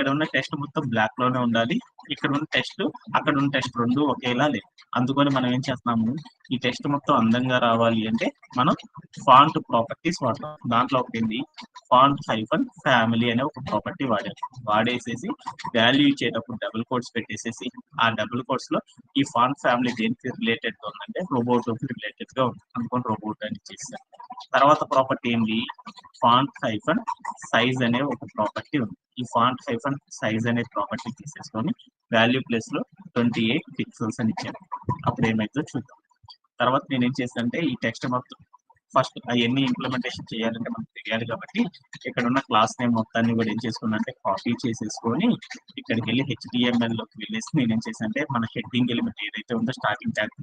ఇక్కడ ఉన్న టెక్స్ట్ మొత్తం బ్లాక్ లోనే ఉండాలి. ఇక్కడ ఉన్న టెక్స్ట్ అక్కడ ఉన్న టెక్స్ట్ రెండు ఒకేలా లేదు. అందుకని మనం ఏం చేస్తున్నాము, ఈ టెక్స్ట్ మొత్తం అందంగా రావాలి అంటే మనం ఫాంట్ ప్రాపర్టీస్ వాడతాం. దాంట్లో ఒకటి ఫాంట్ హైఫన్ ఫ్యామిలీ అనే ఒక ప్రాపర్టీ వాడేసేసి వాల్యూ ఇచ్చేటప్పుడు డబుల్ కోట్స్ పెట్టేసేసి ఆ డబుల్ కోట్స్ లో ఈ ఫాంట్ ఫ్యామిలీ దేనికి రిలేటెడ్ గా ఉందంటే రోబోట్ రిలేటెడ్ గా ఉంది అనుకోని రోబోట్ అని చేస్తాం. తర్వాత ప్రాపర్టీ ఏంటి, ఫాంట్ హైఫన్ సైజ్ అనే ఒక ప్రాపర్టీ ఉంది. ఈ ఫాంట్ హైఫన్ సైజ్ అనే ప్రాపర్టీ తీసేసుకొని వాల్యూ ప్లేస్ లో 28 పిక్సెల్స్ అని ఇచ్చాను. అప్పుడు ఏమైతుందో చూద్దాం. తర్వాత నేను ఏం చేస్తానంటే ఈ టెక్స్ట్ మొత్తం ఫస్ట్ అవన్నీ ఇంప్లిమెంటేషన్ చేయాలంటే మనకు తెలియాలి కాబట్టి ఇక్కడ ఉన్న క్లాస్ నేమ్ మొత్తాన్ని కూడా ఏం చేసుకున్నా అంటే కాపీ చేసేసుకొని ఇక్కడికి వెళ్ళి HTML లోకి వెళ్ళేసి నేను ఏం చేశానంటే మన హెడ్డింగ్ ఎలిమెంట్ ఏదైతే ఉందో స్టార్టింగ్ ట్యాగ్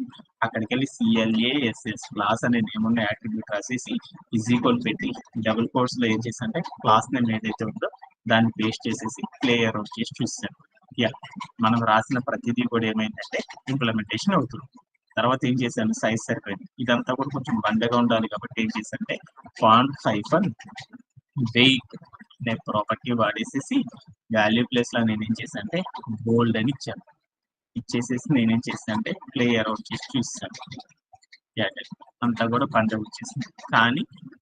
అక్కడికి వెళ్ళి CLASS క్లాస్ అనే నేమ్ ఉన్న యాట్రిబ్యూట్ రాసేసి ఈజ్ ఈక్వల్ పెట్టి డబుల్ కోట్స్ లో ఏం చేశానంటే క్లాస్ నేమ్ ఏదైతే ఉందో దాన్ని పేస్ట్ చేసేసి ప్లేయర్ చేసి చూసాను. యా, మనం రాసిన ప్రతిదీ కూడా ఏమైందంటే ఇంప్లిమెంటేషన్ అవుతుంది. తర్వాత ఏం చేశాను, సైజ్ సరిపోయింది. ఇదంతా కూడా కొంచెం బండగా ఉండాలి కాబట్టి ఏం చేశానంటే ఫాంట్ హైఫన్ వెయిట్ అనే ప్రాపర్టీ వాడేసేసి వాల్యూ ప్లేస్ లో నేను ఏం చేశానంటే బోల్డ్ అని ఇచ్చాను. ఇచ్చేసేసి నేనేం చేశానంటే ప్లేయర్ చేసి చూస్తాను. అంతా కూడా పంట వచ్చేసింది. కానీ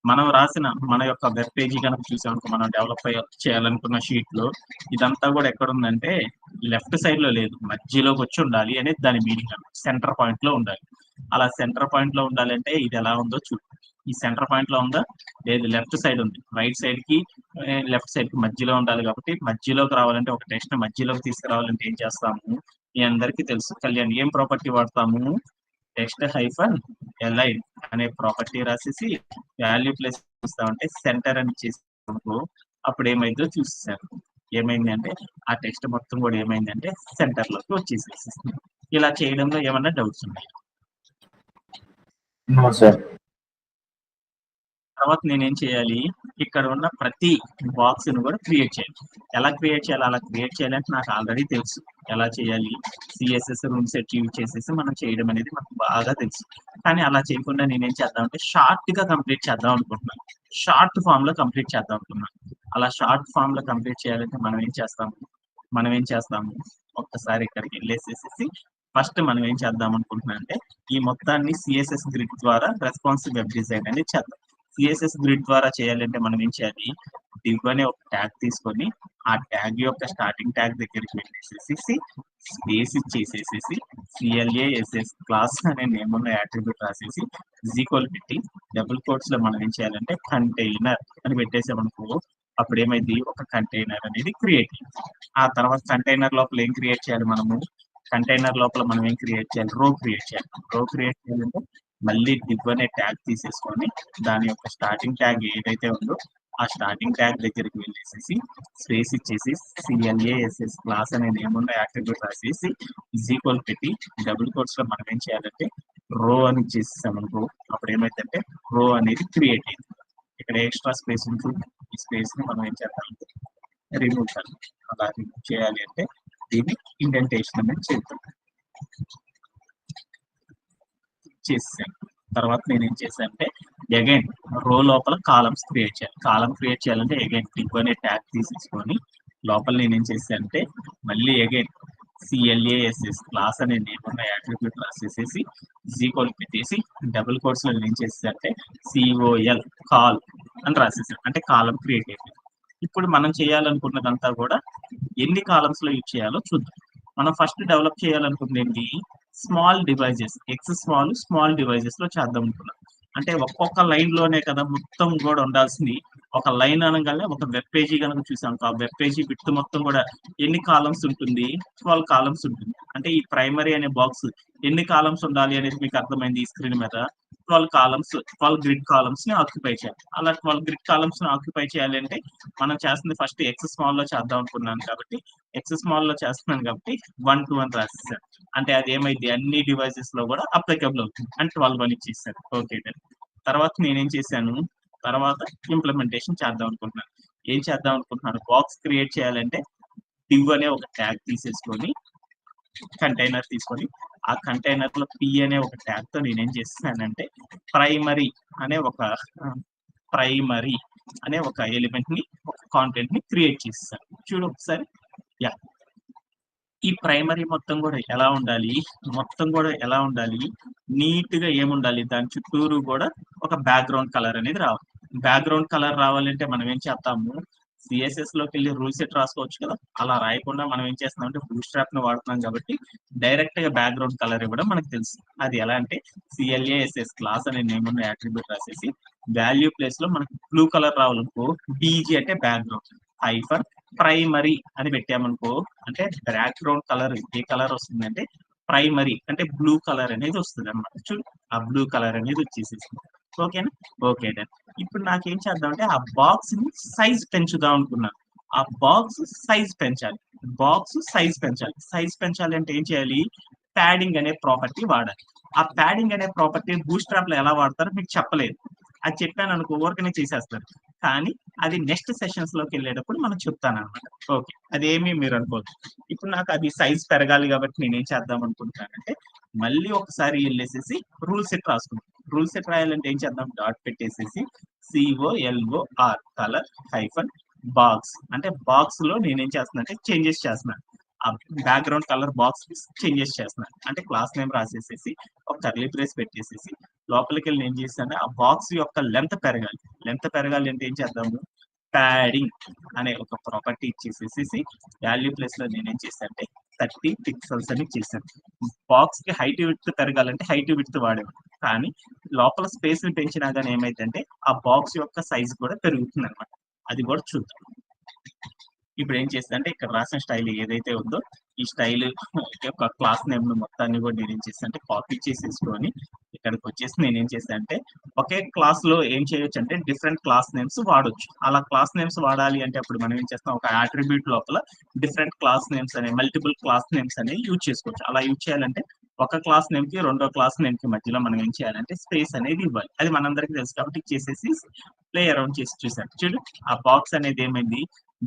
మనం రాసిన మన యొక్క వెబ్ పేజీ కనుక చూసామనుకో, మనం డెవలప్ చేయాలనుకున్న షీట్ లో ఇదంతా కూడా ఎక్కడ ఉందంటే లెఫ్ట్ సైడ్ లో లేదు, మధ్యలోకి వచ్చి ఉండాలి అనేది దాని మీనింగ్. సెంటర్ పాయింట్ లో ఉండాలి. అలా సెంటర్ పాయింట్ లో ఉండాలంటే ఇది ఎలా ఉందో చూడు. ఈ సెంటర్ పాయింట్ లో ఉందా లేదు, లెఫ్ట్ సైడ్ ఉంది. రైట్ సైడ్ కి లెఫ్ట్ సైడ్ కి మధ్యలో ఉండాలి కాబట్టి మధ్యలోకి రావాలంటే ఒక టెక్స్ట్ మధ్యలోకి తీసుకురావాలంటే ఏం చేస్తాము, మీ అందరికీ తెలుసు. కళ్యాణ్ ఏం ప్రాపర్టీ వాడతాము, టెక్స్ట్ హైఫన్ ఎలైన్ అనే ప్రాపర్టీ రాసేసి వాల్యూ ప్లేస్ చూస్తామంటే సెంటర్ అని చేసాము. అప్పుడు ఏమైందో చూసాను. ఏమైంది అంటే ఆ టెక్స్ట్ మొత్తం కూడా ఏమైందంటే సెంటర్ లోకి వచ్చేసేసి. ఇలా చేయడంలో ఏమన్నా డౌట్స్ ఉన్నాయి? తర్వాత నేనేం చేయాలి, ఇక్కడ ఉన్న ప్రతి బాక్స్ ను కూడా క్రియేట్ చేయాలి. ఎలా క్రియేట్ చేయాలి, అలా క్రియేట్ చేయాలంటే నాకు ఆల్రెడీ తెలుసు ఎలా చేయాలి. CSS రూమ్ సెట్ యూజ్ చేసేసి మనం చేయడం అనేది మనకు బాగా తెలుసు. కానీ అలా చేయకుండా నేనేం చేద్దామంటే షార్ట్ గా కంప్లీట్ చేద్దాం అనుకుంటున్నాను. షార్ట్ ఫామ్ లో కంప్లీట్ చేద్దాం అనుకున్నాను. అలా షార్ట్ ఫామ్ లో కంప్లీట్ చేయాలంటే మనం ఏం చేస్తాము ఒక్కసారి ఇక్కడికి వెళ్ళేసేసి ఫస్ట్ మనం ఏం చేద్దాం అనుకుంటున్నాం అంటే ఈ మొత్తాన్ని CSS గ్రిడ్ ద్వారా రెస్పాన్సివ్ వెబ్ డిజైన్ అనేది చేద్దాం. CSS గ్రిడ్ ద్వారా చేయాలంటే మనం ఏం చేయాలి, div అనే ఒక ట్యాగ్ తీసుకొని ఆ ట్యాగ్ యొక్క స్టార్టింగ్ ట్యాగ్ దగ్గరికి వెళ్ళేసేసి స్పేస్ ఇచ్చేసేసి CLASS క్లాస్ అనే నేమ్ ఉన్న యాట్రిబ్యూట్ రాసేసి ఈక్వల్ పెట్టి డబుల్ కోట్స్ లో మనం ఏం చేయాలంటే కంటైనర్ అని పెట్టేసామనుకో, అప్పుడు ఏమైంది ఒక కంటైనర్ అనేది క్రియేట్ అయింది. ఆ తర్వాత కంటైనర్ లోపల ఏం క్రియేట్ చేయాలి, కంటైనర్ లోపల మనం ఏం క్రియేట్ చేయాలి, రో క్రియేట్ చేయాలి. రో క్రియేట్ చేయాలంటే మళ్ళీ div అనే ట్యాగ్ తీసేసుకొని దాని యొక్క స్టార్టింగ్ ట్యాగ్ ఏదైతే ఉందో ఆ స్టార్టింగ్ ట్యాగ్ దగ్గరికి వెళ్ళేసేసి స్పేస్ ఇచ్చేసి CLASS క్లాస్ అనే నేమ్ ఉన్న యాట్రిబ్యూట్ రాసేసి ఈక్వల్ పెట్టి డబుల్ కోట్స్ లో మనం ఏం చేయాలంటే రో అని ఇచ్చేసామనుకో, అప్పుడు ఏమైందంటే రో అనేది క్రియేట్ అయింది. ఇక్కడ ఎక్స్ట్రా స్పేస్ ఉంటుంది. ఈ స్పేస్ ని మనం ఏం చేద్దామంటే రిమూవ్ చేయాలి. అలా రిమూవ్ చేయాలి అంటే దీన్ని ఇండెంటేషన్ అనేది చేద్దాం. చేసాను. తర్వాత నేను ఏం చేశాను అంటే అగైన్ రో లోపల కాలమ్స్ క్రియేట్ చేయాలి. కాలం క్రియేట్ చేయాలంటే అగైన్ div అనే ట్యాగ్ తీసేసుకొని లోపల నేను ఏం చేశాను అంటే మళ్ళీ అగైన్ CLASS క్లాస్ అనే నేమ్ ఉన్న యాట్రిబ్యూట్ రాసేసేసి ఈక్వల్ పెట్టేసి డబుల్ కోట్స్ లో నేను ఏం చేసేది అంటే COL కాల్ అని రాసేసాను. అంటే కాలం క్రియేట్ అయిపోయింది. ఇప్పుడు మనం చేయాలనుకున్నదంతా కూడా ఎన్ని కాలమ్స్ లో యూజ్ చేయాలో చూద్దాం. మనం ఫస్ట్ డెవలప్ చేయాలనుకుంది ఏంటి, స్మాల్ డివైజెస్, స్మాల్ డివైజెస్ లో చేద్దాం అనుకున్నాం. అంటే ఒక్కొక్క లైన్ లోనే కదా మొత్తం కూడా ఉండాల్సింది. ఒక లైన్ అనగానే ఒక వెబ్ పేజీ కనుక చూసాం, ఆ వెబ్ పేజీ విడ్త్ మొత్తం కూడా ఎన్ని కాలమ్స్ ఉంటుంది, 12 కాలమ్స్ ఉంటుంది. అంటే ఈ ప్రైమరీ అనే బాక్స్ ఎన్ని కాలమ్స్ ఉండాలి అనేది మీకు అర్థమైంది. ఈ స్క్రీన్ మీద 12 కాలమ్స్, 12 గ్రిడ్ కాలమ్స్ ని ఆక్యుపై చేయాలి. అలా 12 గ్రిడ్ కాలమ్స్ ని ఆక్యుపై చేయాలి అంటే మనం చేస్తుంది ఫస్ట్ ఎక్స్ స్మాల్ లో చేద్దాం అనుకున్నాను కాబట్టి ఎక్స్ స్మాల్ లో చేస్తున్నాను కాబట్టి 1 to 1 రాసేసాను. అంటే అది ఏమైంది అన్ని డివైసెస్ లో కూడా అప్లికబుల్ అవుతుంది. అంటే 12 అని ఇచ్చేసాను. ఓకే, తర్వాత నేనేం చేశాను, తర్వాత ఇంప్లిమెంటేషన్ చేద్దాం అనుకుంటున్నాను. ఏం చేద్దాం అనుకుంటున్నాను, బాక్స్ క్రియేట్ చేయాలంటే div అనే ఒక ట్యాగ్ తీసేసుకొని కంటైనర్ తీసుకొని ఆ కంటైనర్ లో P అనే ఒక ట్యాగ్ తో నేనేం చేస్తానంటే ప్రైమరీ అనే ఒక ఎలిమెంట్ ని, ఒక కాంటెంట్ ని క్రియేట్ చేస్తాను. చూడు ఒకసారి యా ఈ ప్రైమరీ మొత్తం కూడా ఎలా ఉండాలి, మొత్తం కూడా ఎలా ఉండాలి, నీట్ గా ఏముండాలి, దాని చుట్టూరు కూడా ఒక బ్యాక్గ్రౌండ్ కలర్ అనేది రావాలి. బ్యాక్గ్రౌండ్ కలర్ రావాలంటే మనం ఏం చేస్తాము, సిఎస్ఎస్ లోకి వెళ్ళి రూల్ సెట్ రాసుకోవచ్చు కదా. అలా రాయకుండా మనం ఏం చేస్తున్నాం అంటే బూట్ స్ట్రాప్ ను వాడుతున్నాం కాబట్టి డైరెక్ట్ గా బ్యాక్గ్రౌండ్ కలర్ ఇవ్వడం మనకు తెలుసు. అది ఎలా అంటే సిఎల్ఏఎస్ఎస్ క్లాస్ అనే నేమ్ ఉన్న యాట్రిబ్యూట్ రాసేసి వాల్యూ ప్లేస్ లో మనకు బ్లూ కలర్ రావాలనుకో, బీజీ అంటే బ్యాక్గ్రౌండ్, హైఫర్ ప్రైమరీ అని పెట్టామనుకో, అంటే బ్యాక్గ్రౌండ్ కలర్ ఏ కలర్ వస్తుందంటే ప్రైమరీ అంటే బ్లూ కలర్ అనేది వస్తుంది అనమాట. చూడు ఆ బ్లూ కలర్ అనేది వచ్చేసేసింది. ఓకేనా? Okay done. ఇప్పుడు నాకేం చేద్దాం అంటే ఆ బాక్స్ ని సైజ్ పెంచుదాం అనుకున్నాను. ఆ బాక్స్ సైజ్ పెంచాలి. బాక్స్ సైజ్ పెంచాలి. సైజ్ పెంచాలి అంటే ఏం చేయాలి, ప్యాడింగ్ అనే ప్రాపర్టీ వాడాలి. ఆ ప్యాడింగ్ అనే ప్రాపర్టీ బూట్ స్ట్రాప్ లో ఎలా వాడతారో మీకు చెప్పలేదు. అది చెప్పాను అనుకో ఊరికనే చేసేస్తారు. కానీ అది నెక్స్ట్ సెషన్స్ లోకి వెళ్ళేటప్పుడు మనం చెప్తాను అనమాట. ఓకే, అదేమి మీరు అనుకోదు. ఇప్పుడు నాకు అది సైజ్ పెరగాలి కాబట్టి నేను ఏం చేద్దాం అనుకుంటున్నానంటే మళ్ళీ ఒకసారి వెళ్ళేసేసి రూల్ సెట్ రాసుకుంటాం. రూల్ సెట్ రాయాలంటే ఏం చేద్దాం, డాట్ పెట్టేసేసి COLOR కలర్ హైఫన్ బాక్స్ అంటే బాక్స్ లో నేనేం చేస్తున్నా అంటే చేంజెస్ చేస్తున్నాను. ఆ బ్యాక్గ్రౌండ్ కలర్ బాక్స్ చేంజెస్ చేస్తున్నాను. అంటే క్లాస్ నేమ్ రాసేసేసి ఒక కర్లీ బ్రేస్ పెట్టేసేసి లోపలికి వెళ్ళి ఏం చేస్తాను, ఆ బాక్స్ యొక్క లెంత్ పెరగాలి. లెంత్ పెరగాలి అంటే ఏం చేద్దాము, ప్యాడింగ్ అనే ఒక ప్రాపర్టీ ఇచ్చేసేసి వాల్యూ ప్లేస్ లో నేనేం చేశాను అంటే 30 పిక్సెల్స్ అని చేశాను. బాక్స్ కి హైట్ విడ్త్ పెరగాలంటే హైట్ విడ్త్ వాడేవాడు. కానీ లోపల స్పేస్ ని పెంచినా కానీ ఏమైందంటే ఆ బాక్స్ యొక్క సైజ్ కూడా పెరుగుతుంది అనమాట. అది కూడా చూద్దాం. ఇప్పుడు ఏం చేస్తా ఇక్కడ రాసిన స్టైల్ ఏదైతే ఉందో ఈ స్టైల్ యొక్క క్లాస్ నేమ్ మొత్తాన్ని కూడా నేను ఏం చేస్తాను అంటే కాపీ చేసేసుకొని ఇక్కడికి వచ్చేసి నేను ఏం చేస్తాను అంటే ఒకే క్లాస్ లో ఏం చేయొచ్చు అంటే డిఫరెంట్ క్లాస్ నేమ్స్ వాడొచ్చు. అలా క్లాస్ నేమ్స్ వాడాలి అంటే అప్పుడు మనం ఏం చేస్తాం, ఒక అట్రిబ్యూట్ లోపల డిఫరెంట్ క్లాస్ నేమ్స్ అనే మల్టిపుల్ క్లాస్ నేమ్స్ అనేవి యూజ్ చేసుకోవచ్చు. అలా యూజ్ చేయాలంటే ఒక క్లాస్ నేమ్ కి రెండో క్లాస్ నేమ్ కి మధ్యలో మనం ఏం చేయాలంటే స్పేస్ అనేది ఇవ్వాలి. అది మనందరికీ తెలుసు కాబట్టి చేసేసి ప్లే అరౌండ్ చేసి చూసాను. చూడు ఆ బాక్స్ అనేది ఏమైంది,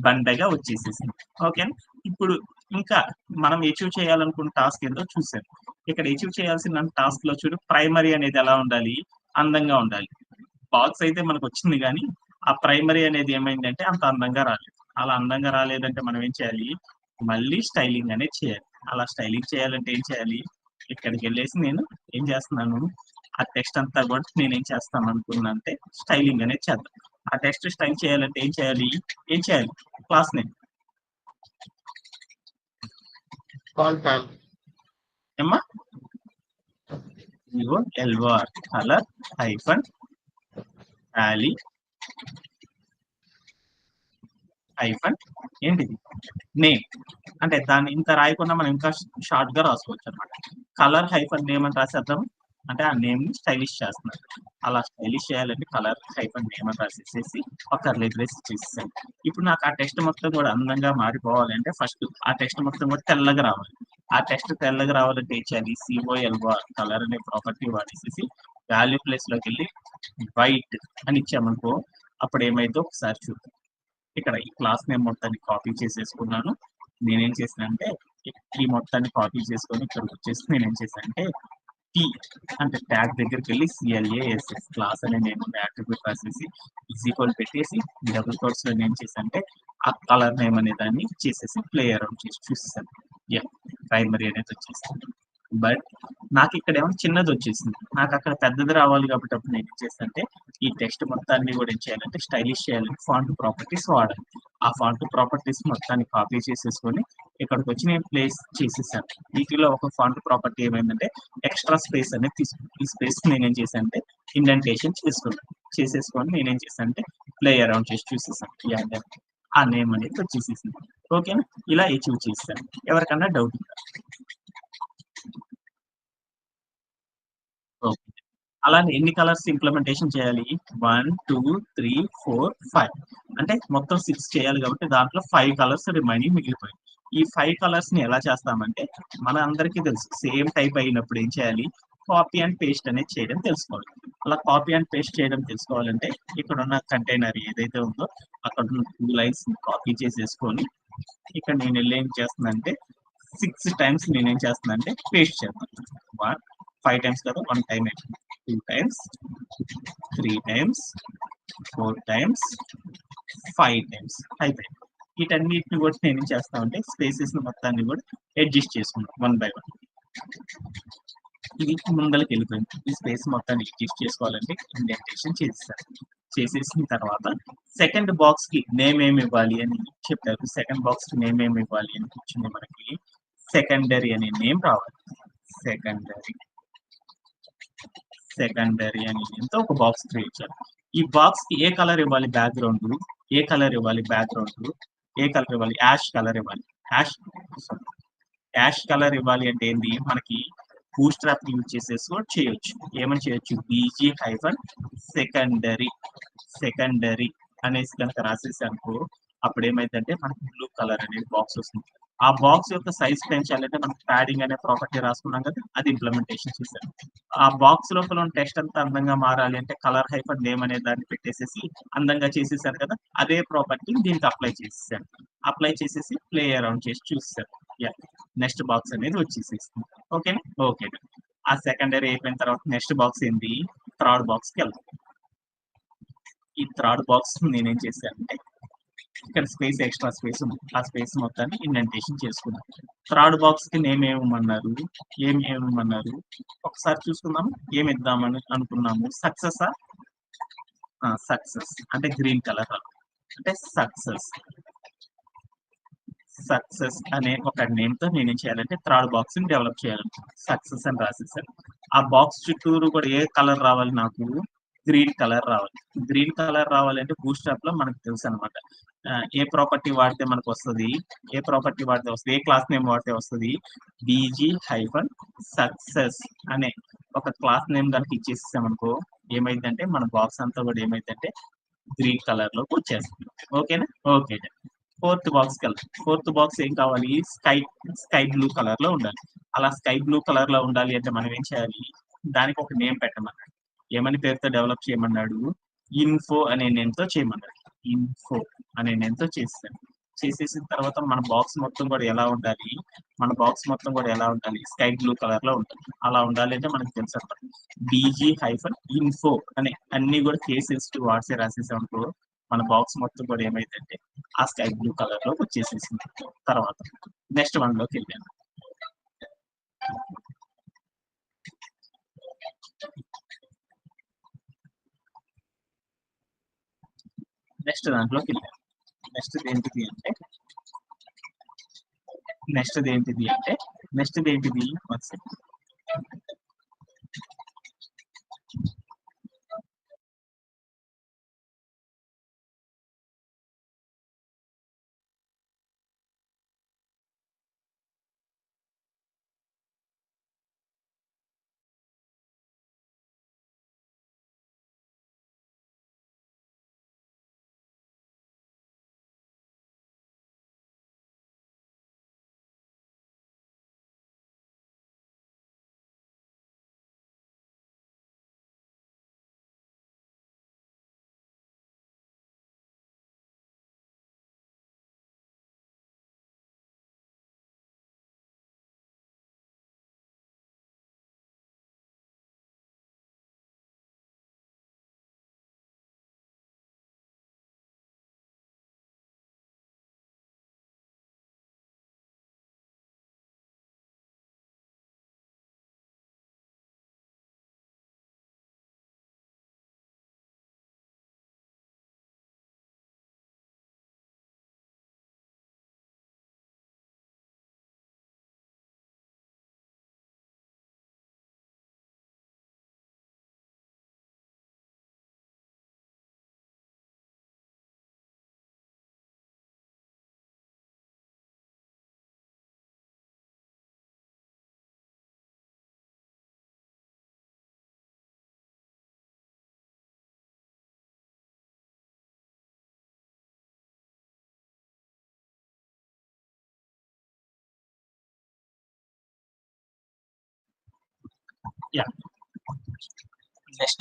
బండగా వచ్చేసేసింది. ఓకే, ఇప్పుడు ఇంకా మనం అచీవ్ చేయాలనుకున్న టాస్క్ ఏంటో చూసాం. ఇక్కడ అచీవ్ చేయాల్సిన టాస్క్ లో చూడు ప్రైమరీ అనేది ఎలా ఉండాలి, అందంగా ఉండాలి. బాక్స్ అయితే మనకు వచ్చింది కానీ ఆ ప్రైమరీ అనేది ఏమైందంటే అంత అందంగా రాలేదు. అలా అందంగా రాలేదంటే మనం ఏం చేయాలి, మళ్ళీ స్టైలింగ్ అనేది చేయాలి. అలా స్టైలింగ్ చేయాలంటే ఏం చేయాలి, ఇక్కడికి వెళ్ళేసి నేను ఏం చేస్తున్నాను, ఆ టెక్స్ట్ అంతా కూడా నేను ఏం చేస్తాను అనుకున్నా అంటే స్టైలింగ్ అనేది చేద్దాం. ఆ టెక్స్ట్ స్టైల్ చేయాలంటే ఏం చేయాలి క్లాస్ నేమ్ ఏమ్మా LOR colour hyphen Tally hyphen ఏంటిది నేమ్. అంటే దాన్ని ఇంత రాయకుండా మనం ఇంకా షార్ట్ గా రాసుకోవచ్చు అనమాట. కలర్ హైఫన్ నేమ్ అని రాసేద్దాం. అంటే ఆ నేమ్ ని స్టైలిష్ చేస్తున్నారు. అలా స్టైలిష్ చేయాలంటే కలర్ హైఫన్ నేమ్ అని రాసేసేసి ఒక కర్లీ బ్రేస్ ఇచ్చేసేసాను. ఇప్పుడు నాకు ఆ టెక్స్ట్ మొత్తం కూడా అందంగా మారిపోవాలంటే ఫస్ట్ ఆ టెక్స్ట్ మొత్తం కూడా తెల్లగా రావాలి. ఆ టెక్స్ట్ తెల్లగా రావాలంటే ఏం చేయాలి, COLOR కలర్ అనే ప్రాపర్టీ వాడేసేసి వాల్యూ ప్లేస్ లోకి వెళ్ళి వైట్ అని ఇచ్చామనుకో అప్పుడు ఏమైందో ఒకసారి చూద్దాం. ఇక్కడ ఈ క్లాస్ నేమ్ మొత్తాన్ని కాపీ చేసేసుకున్నాను. నేనేం చేశానంటే ఈ మొత్తాన్ని కాపీ చేసుకొని ఇక్కడికి వచ్చేసి నేనేం చేశానంటే టీ అంటే ట్యాగ్ దగ్గరికి వెళ్ళి CLASS క్లాస్ అనే నేను అట్రిబ్యూట్ రాసేసి ఈక్వల్ పెట్టేసి డబుల్ కోట్స్ లో ఏం చేశానంటే ఆ కలర్ నేమ్ అనే దాన్ని చేసేసి ప్లే అరౌండ్ చేసి చూసేసాను. ప్రైమరీ అనేది వచ్చేసింది. బట్ నాకు ఇక్కడ ఏమో చిన్నది వచ్చేసింది, నాకు అక్కడ పెద్దది రావాలి కాబట్టి అప్పుడు నేను ఏం చేస్తానంటే ఈ టెక్స్ట్ మొత్తాన్ని కూడా ఏం చేయాలంటే స్టైలిష్ చేయాలంటే ఫాంట్ ప్రాపర్టీస్ వాడాలి. ఆ ఫాంట్ ప్రాపర్టీస్ మొత్తాన్ని కాపీ చేసేసుకొని ఇక్కడికి వచ్చి నేను ప్లేస్ చేసేసాను. వీటిలో ఒక ఫాంట్ ప్రాపర్టీ ఏమైందంటే ఎక్స్ట్రా స్పేస్ అనేది తీసుకున్నాను. ఈ స్పేస్ నేనేం చేశానంటే ఇండెంటేషన్ చేసేసుకొని నేనేం చేశానంటే ప్లే అరౌండ్ చేసి చూసేసాను. ఆ నేమ్ అనేది వచ్చేసేసింది. ఓకేనా, ఇలా అచీవ్ చేస్తాను. ఎవరికన్నా డౌట్ ఉందా? ఓకే, అలానే ఎన్ని కలర్స్ ఇంప్లిమెంటేషన్ చేయాలి, 1 2 3 4 5 అంటే మొత్తం 6 చేయాలి కాబట్టి దాంట్లో 5 కలర్స్ రిమైనింగ్ మిగిలిపోయాయి. ఈ 5 కలర్స్ ని ఎలా చేస్తామంటే మన అందరికీ తెలుసు సేమ్ టైప్ అయినప్పుడు ఏం చేయాలి, కాపీ అండ్ పేస్ట్ అనేది చేయడం తెలుసుకోవాలి. అలా కాపీ అండ్ పేస్ట్ చేయడం తెలుసుకోవాలంటే ఇక్కడ ఉన్న కంటైనర్ ఏదైతే ఉందో అక్కడ ఉన్న 2 లైన్స్ కాపీ చేసేసుకొని ఇక్కడ నేను వెళ్ళి ఏం చేస్తున్నానంటే 6 టైమ్స్ నేనేం చేస్తున్నానంటే పేస్ట్ చేస్తాను. 5 టైమ్స్ కదా, 1 time 2 times 3 times 4 times 5 times అయిపోయింది. వీటన్నిటిని కూడా నేను ఏం చేస్తా ఉంటే స్పేసెస్ మొత్తాన్ని కూడా అడ్జస్ట్ చేసుకున్నాం 1 by 1. ఇది ముందలకి వెళ్ళిపోయింది. ఈ స్పేస్ మొత్తాన్ని అడ్జస్ట్ చేసుకోవాలంటే ఇండెంటేషన్ చేసేసారు. చేసేసిన తర్వాత సెకండ్ బాక్స్ కి నేమ్ ఏమి ఇవ్వాలి అని చెప్పారు. సెకండ్ బాక్స్ కి నేమ్ ఏమి ఇవ్వాలి అని కూర్చుంది మనకి సెకండరీ అనే నేమ్ రావాలి. సెకండరీ అనే నేమ్తో ఒక బాక్స్ క్రియేట్ చేయాలి. ఈ బాక్స్ కి ఏ కలర్ ఇవ్వాలి బ్యాక్గ్రౌండ్, ఏ కలర్ ఇవ్వాలి బ్యాక్గ్రౌండ్, ఏ కలర్ ఇవ్వాలి యాష్ కలర్ ఇవ్వాలి. యాష్ కలర్ ఇవ్వాలి అంటే ఏంటి, మనకి బూస్ట్రాప్ యూజ్ చేసేసి కూడా చేయొచ్చు. ఏమని చేయొచ్చు, బీజీ హైఫన్ సెకండరీ అనేసి కనుక రాసేసి అనుకో, అప్పుడు ఏమైందంటే మనకి బ్లూ కలర్ అనేది బాక్స్ వస్తుంది. ఆ బాక్స్ యొక్క సైజ్ పెంచాలంటే మనకి ప్యాడింగ్ అనే ప్రాపర్టీ రాసుకున్నాం కదా, అది ఇంప్లిమెంటేషన్ చేశాను. ఆ బాక్స్ లోపల ఉన్న టెక్స్ట్ అంతా అందంగా మారాలి అంటే కలర్ హైఫన్ నేమ్ అనే దాన్ని పెట్టేసేసి అందంగా చేసేసారు కదా, అదే ప్రాపర్టీ దీనికి అప్లై చేసేసాను. అప్లై చేసేసి ప్లే అరౌండ్ చేసి చూసాను. నెక్స్ట్ బాక్స్ అనేది వచ్చేసేస్తుంది. ఓకేనా, ఓకే. ఆ సెకండరీ అయిపోయిన తర్వాత నెక్స్ట్ బాక్స్ ఏంటి, థర్డ్ బాక్స్ కి వెళ్తాం. ఈ థర్డ్ బాక్స్ నేనేం చేశానంటే ఇక్కడ స్పేస్ ఎక్స్ట్రా స్పేస్ ఉంది, ఆ స్పేస్ మొత్తాన్ని ఇండెంటేషన్ చేసుకున్నాం. థర్డ్ బాక్స్ కి నేమ్ ఏమన్నారు, ఏమన్నారు ఒకసారి చూసుకుందాము. ఏమి ఇద్దామని అనుకున్నాము, సక్సెస్ అంటే గ్రీన్ కలర్, అంటే సక్సెస్ అనే ఒక నేమ్ తో నేనేం చేయాలంటే థర్డ్ బాక్స్ ని డెవలప్ చేయాలి. సక్సెస్ అని రాసేసాను. ఆ బాక్స్ చుట్టూరు కూడా ఏ కలర్ రావాలి, నాకు గ్రీన్ కలర్ రావాలి. గ్రీన్ కలర్ రావాలంటే బూస్ట్రాప్ లో మనకు తెలుసు అనమాట, ఏ ప్రాపర్టీ వాడితే మనకు వస్తుంది, ఏ ప్రాపర్టీ వాడితే వస్తుంది, ఏ క్లాస్ నేమ్ వాడితే వస్తుంది, బీజీ హైఫన్ సక్సెస్ అనే ఒక క్లాస్ నేమ్ కనుక ఇచ్చేసామనుకో ఏమైందంటే మన బాక్స్ అంతా కూడా ఏమైందంటే గ్రీన్ కలర్ లోకి వచ్చేస్తుంది. ఓకేనా, okay. Fourth box colour, fourth box ఏం కావాలి, స్కై బ్లూ కలర్ లో ఉండాలి. అలా స్కై బ్లూ కలర్ లో ఉండాలి అంటే మనం ఏం చేయాలి, దానికి ఒక నేమ్ పెట్టమన్నాడు. ఏమని పేరుతో డెవలప్ చేయమన్నాడు, ఇన్ఫో అనే నేమ్ తో చేయమన్నాడు. ఇన్ఫో అనే నేమ్ తో చేసేసిన తర్వాత మన బాక్స్ మొత్తం కూడా ఎలా ఉండాలి, స్కై బ్లూ కలర్ లో ఉండాలి. అలా ఉండాలి అంటే మనకు తెలుసు అనమాట, బీజీ హైఫన్ ఇన్ఫో అనే అన్ని కూడా కేసెస్ వాట్సే రాసేసామనుకో మన బాక్స్ మొత్తం కూడా ఏమైందంటే ఆ స్కై బ్లూ కలర్ లోకి వచ్చేసేసింది. తర్వాత నెక్స్ట్ వన్ లోకి వెళ్ళాను. నెక్స్ట్ దాంట్లోకి వెళ్ళాను. నెక్స్ట్ ఏంటిది అంటే నెక్స్ట్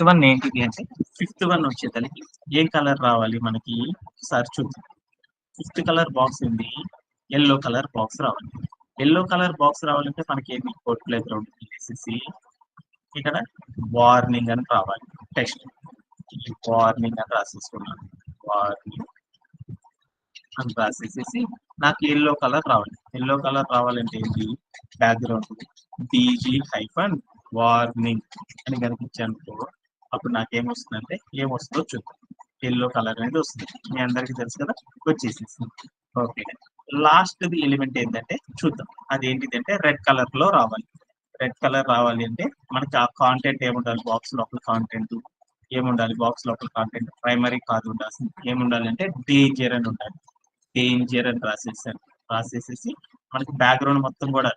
వన్ ఏంటిది అంటే ఫిఫ్త్ వన్ వచ్చేసరికి ఏం కలర్ రావాలి మనకి, సార్ చూద్దాం. ఫిఫ్త్ కలర్ బాక్స్ ఉంది, ఎల్లో కలర్ బాక్స్ రావాలి. ఎల్లో కలర్ బాక్స్ రావాలంటే మనకి ఏంటి, కోడ్ ప్లే గ్రౌండ్ తీసేసి ఇక్కడ వార్నింగ్ అని రావాలి. టెక్స్ట్ వార్నింగ్ అని రాసేసుకున్నాను. వార్నింగ్ అని రాసేసేసి నాకు ఎల్లో కలర్ రావాలి. ఎల్లో కలర్ రావాలంటే ఏంటి, బ్యాక్గ్రౌండ్ BG-వార్నింగ్ అని కనుక ఇచ్చానుకో అప్పుడు నాకేమొస్తుందంటే ఏమొస్తుందో చూద్దాం. ఎల్లో కలర్ అనేది వస్తుంది. మీ అందరికీ తెలుసు కదా, వచ్చేసేసింది. ఓకే, లాస్ట్ది ఎలిమెంట్ ఏంటంటే చూద్దాం. అదేంటిదంటే రెడ్ కలర్ లో రావాలి. రెడ్ కలర్ రావాలి అంటే మనకి ఆ కాంటెంట్ ఏముండాలి, బాక్స్ లోపల కాంటెంట్ ఏముండాలి, బాక్స్ లోపల కాంటెంట్ ప్రైమరీ కాదు ఉండాల్సింది. ఏముండాలి అంటే డేంజర్ అని ఉండాలి. డేంజర్ అని రాసేసేసి మనకి బ్యాక్గ్రౌండ్ మొత్తం కూడా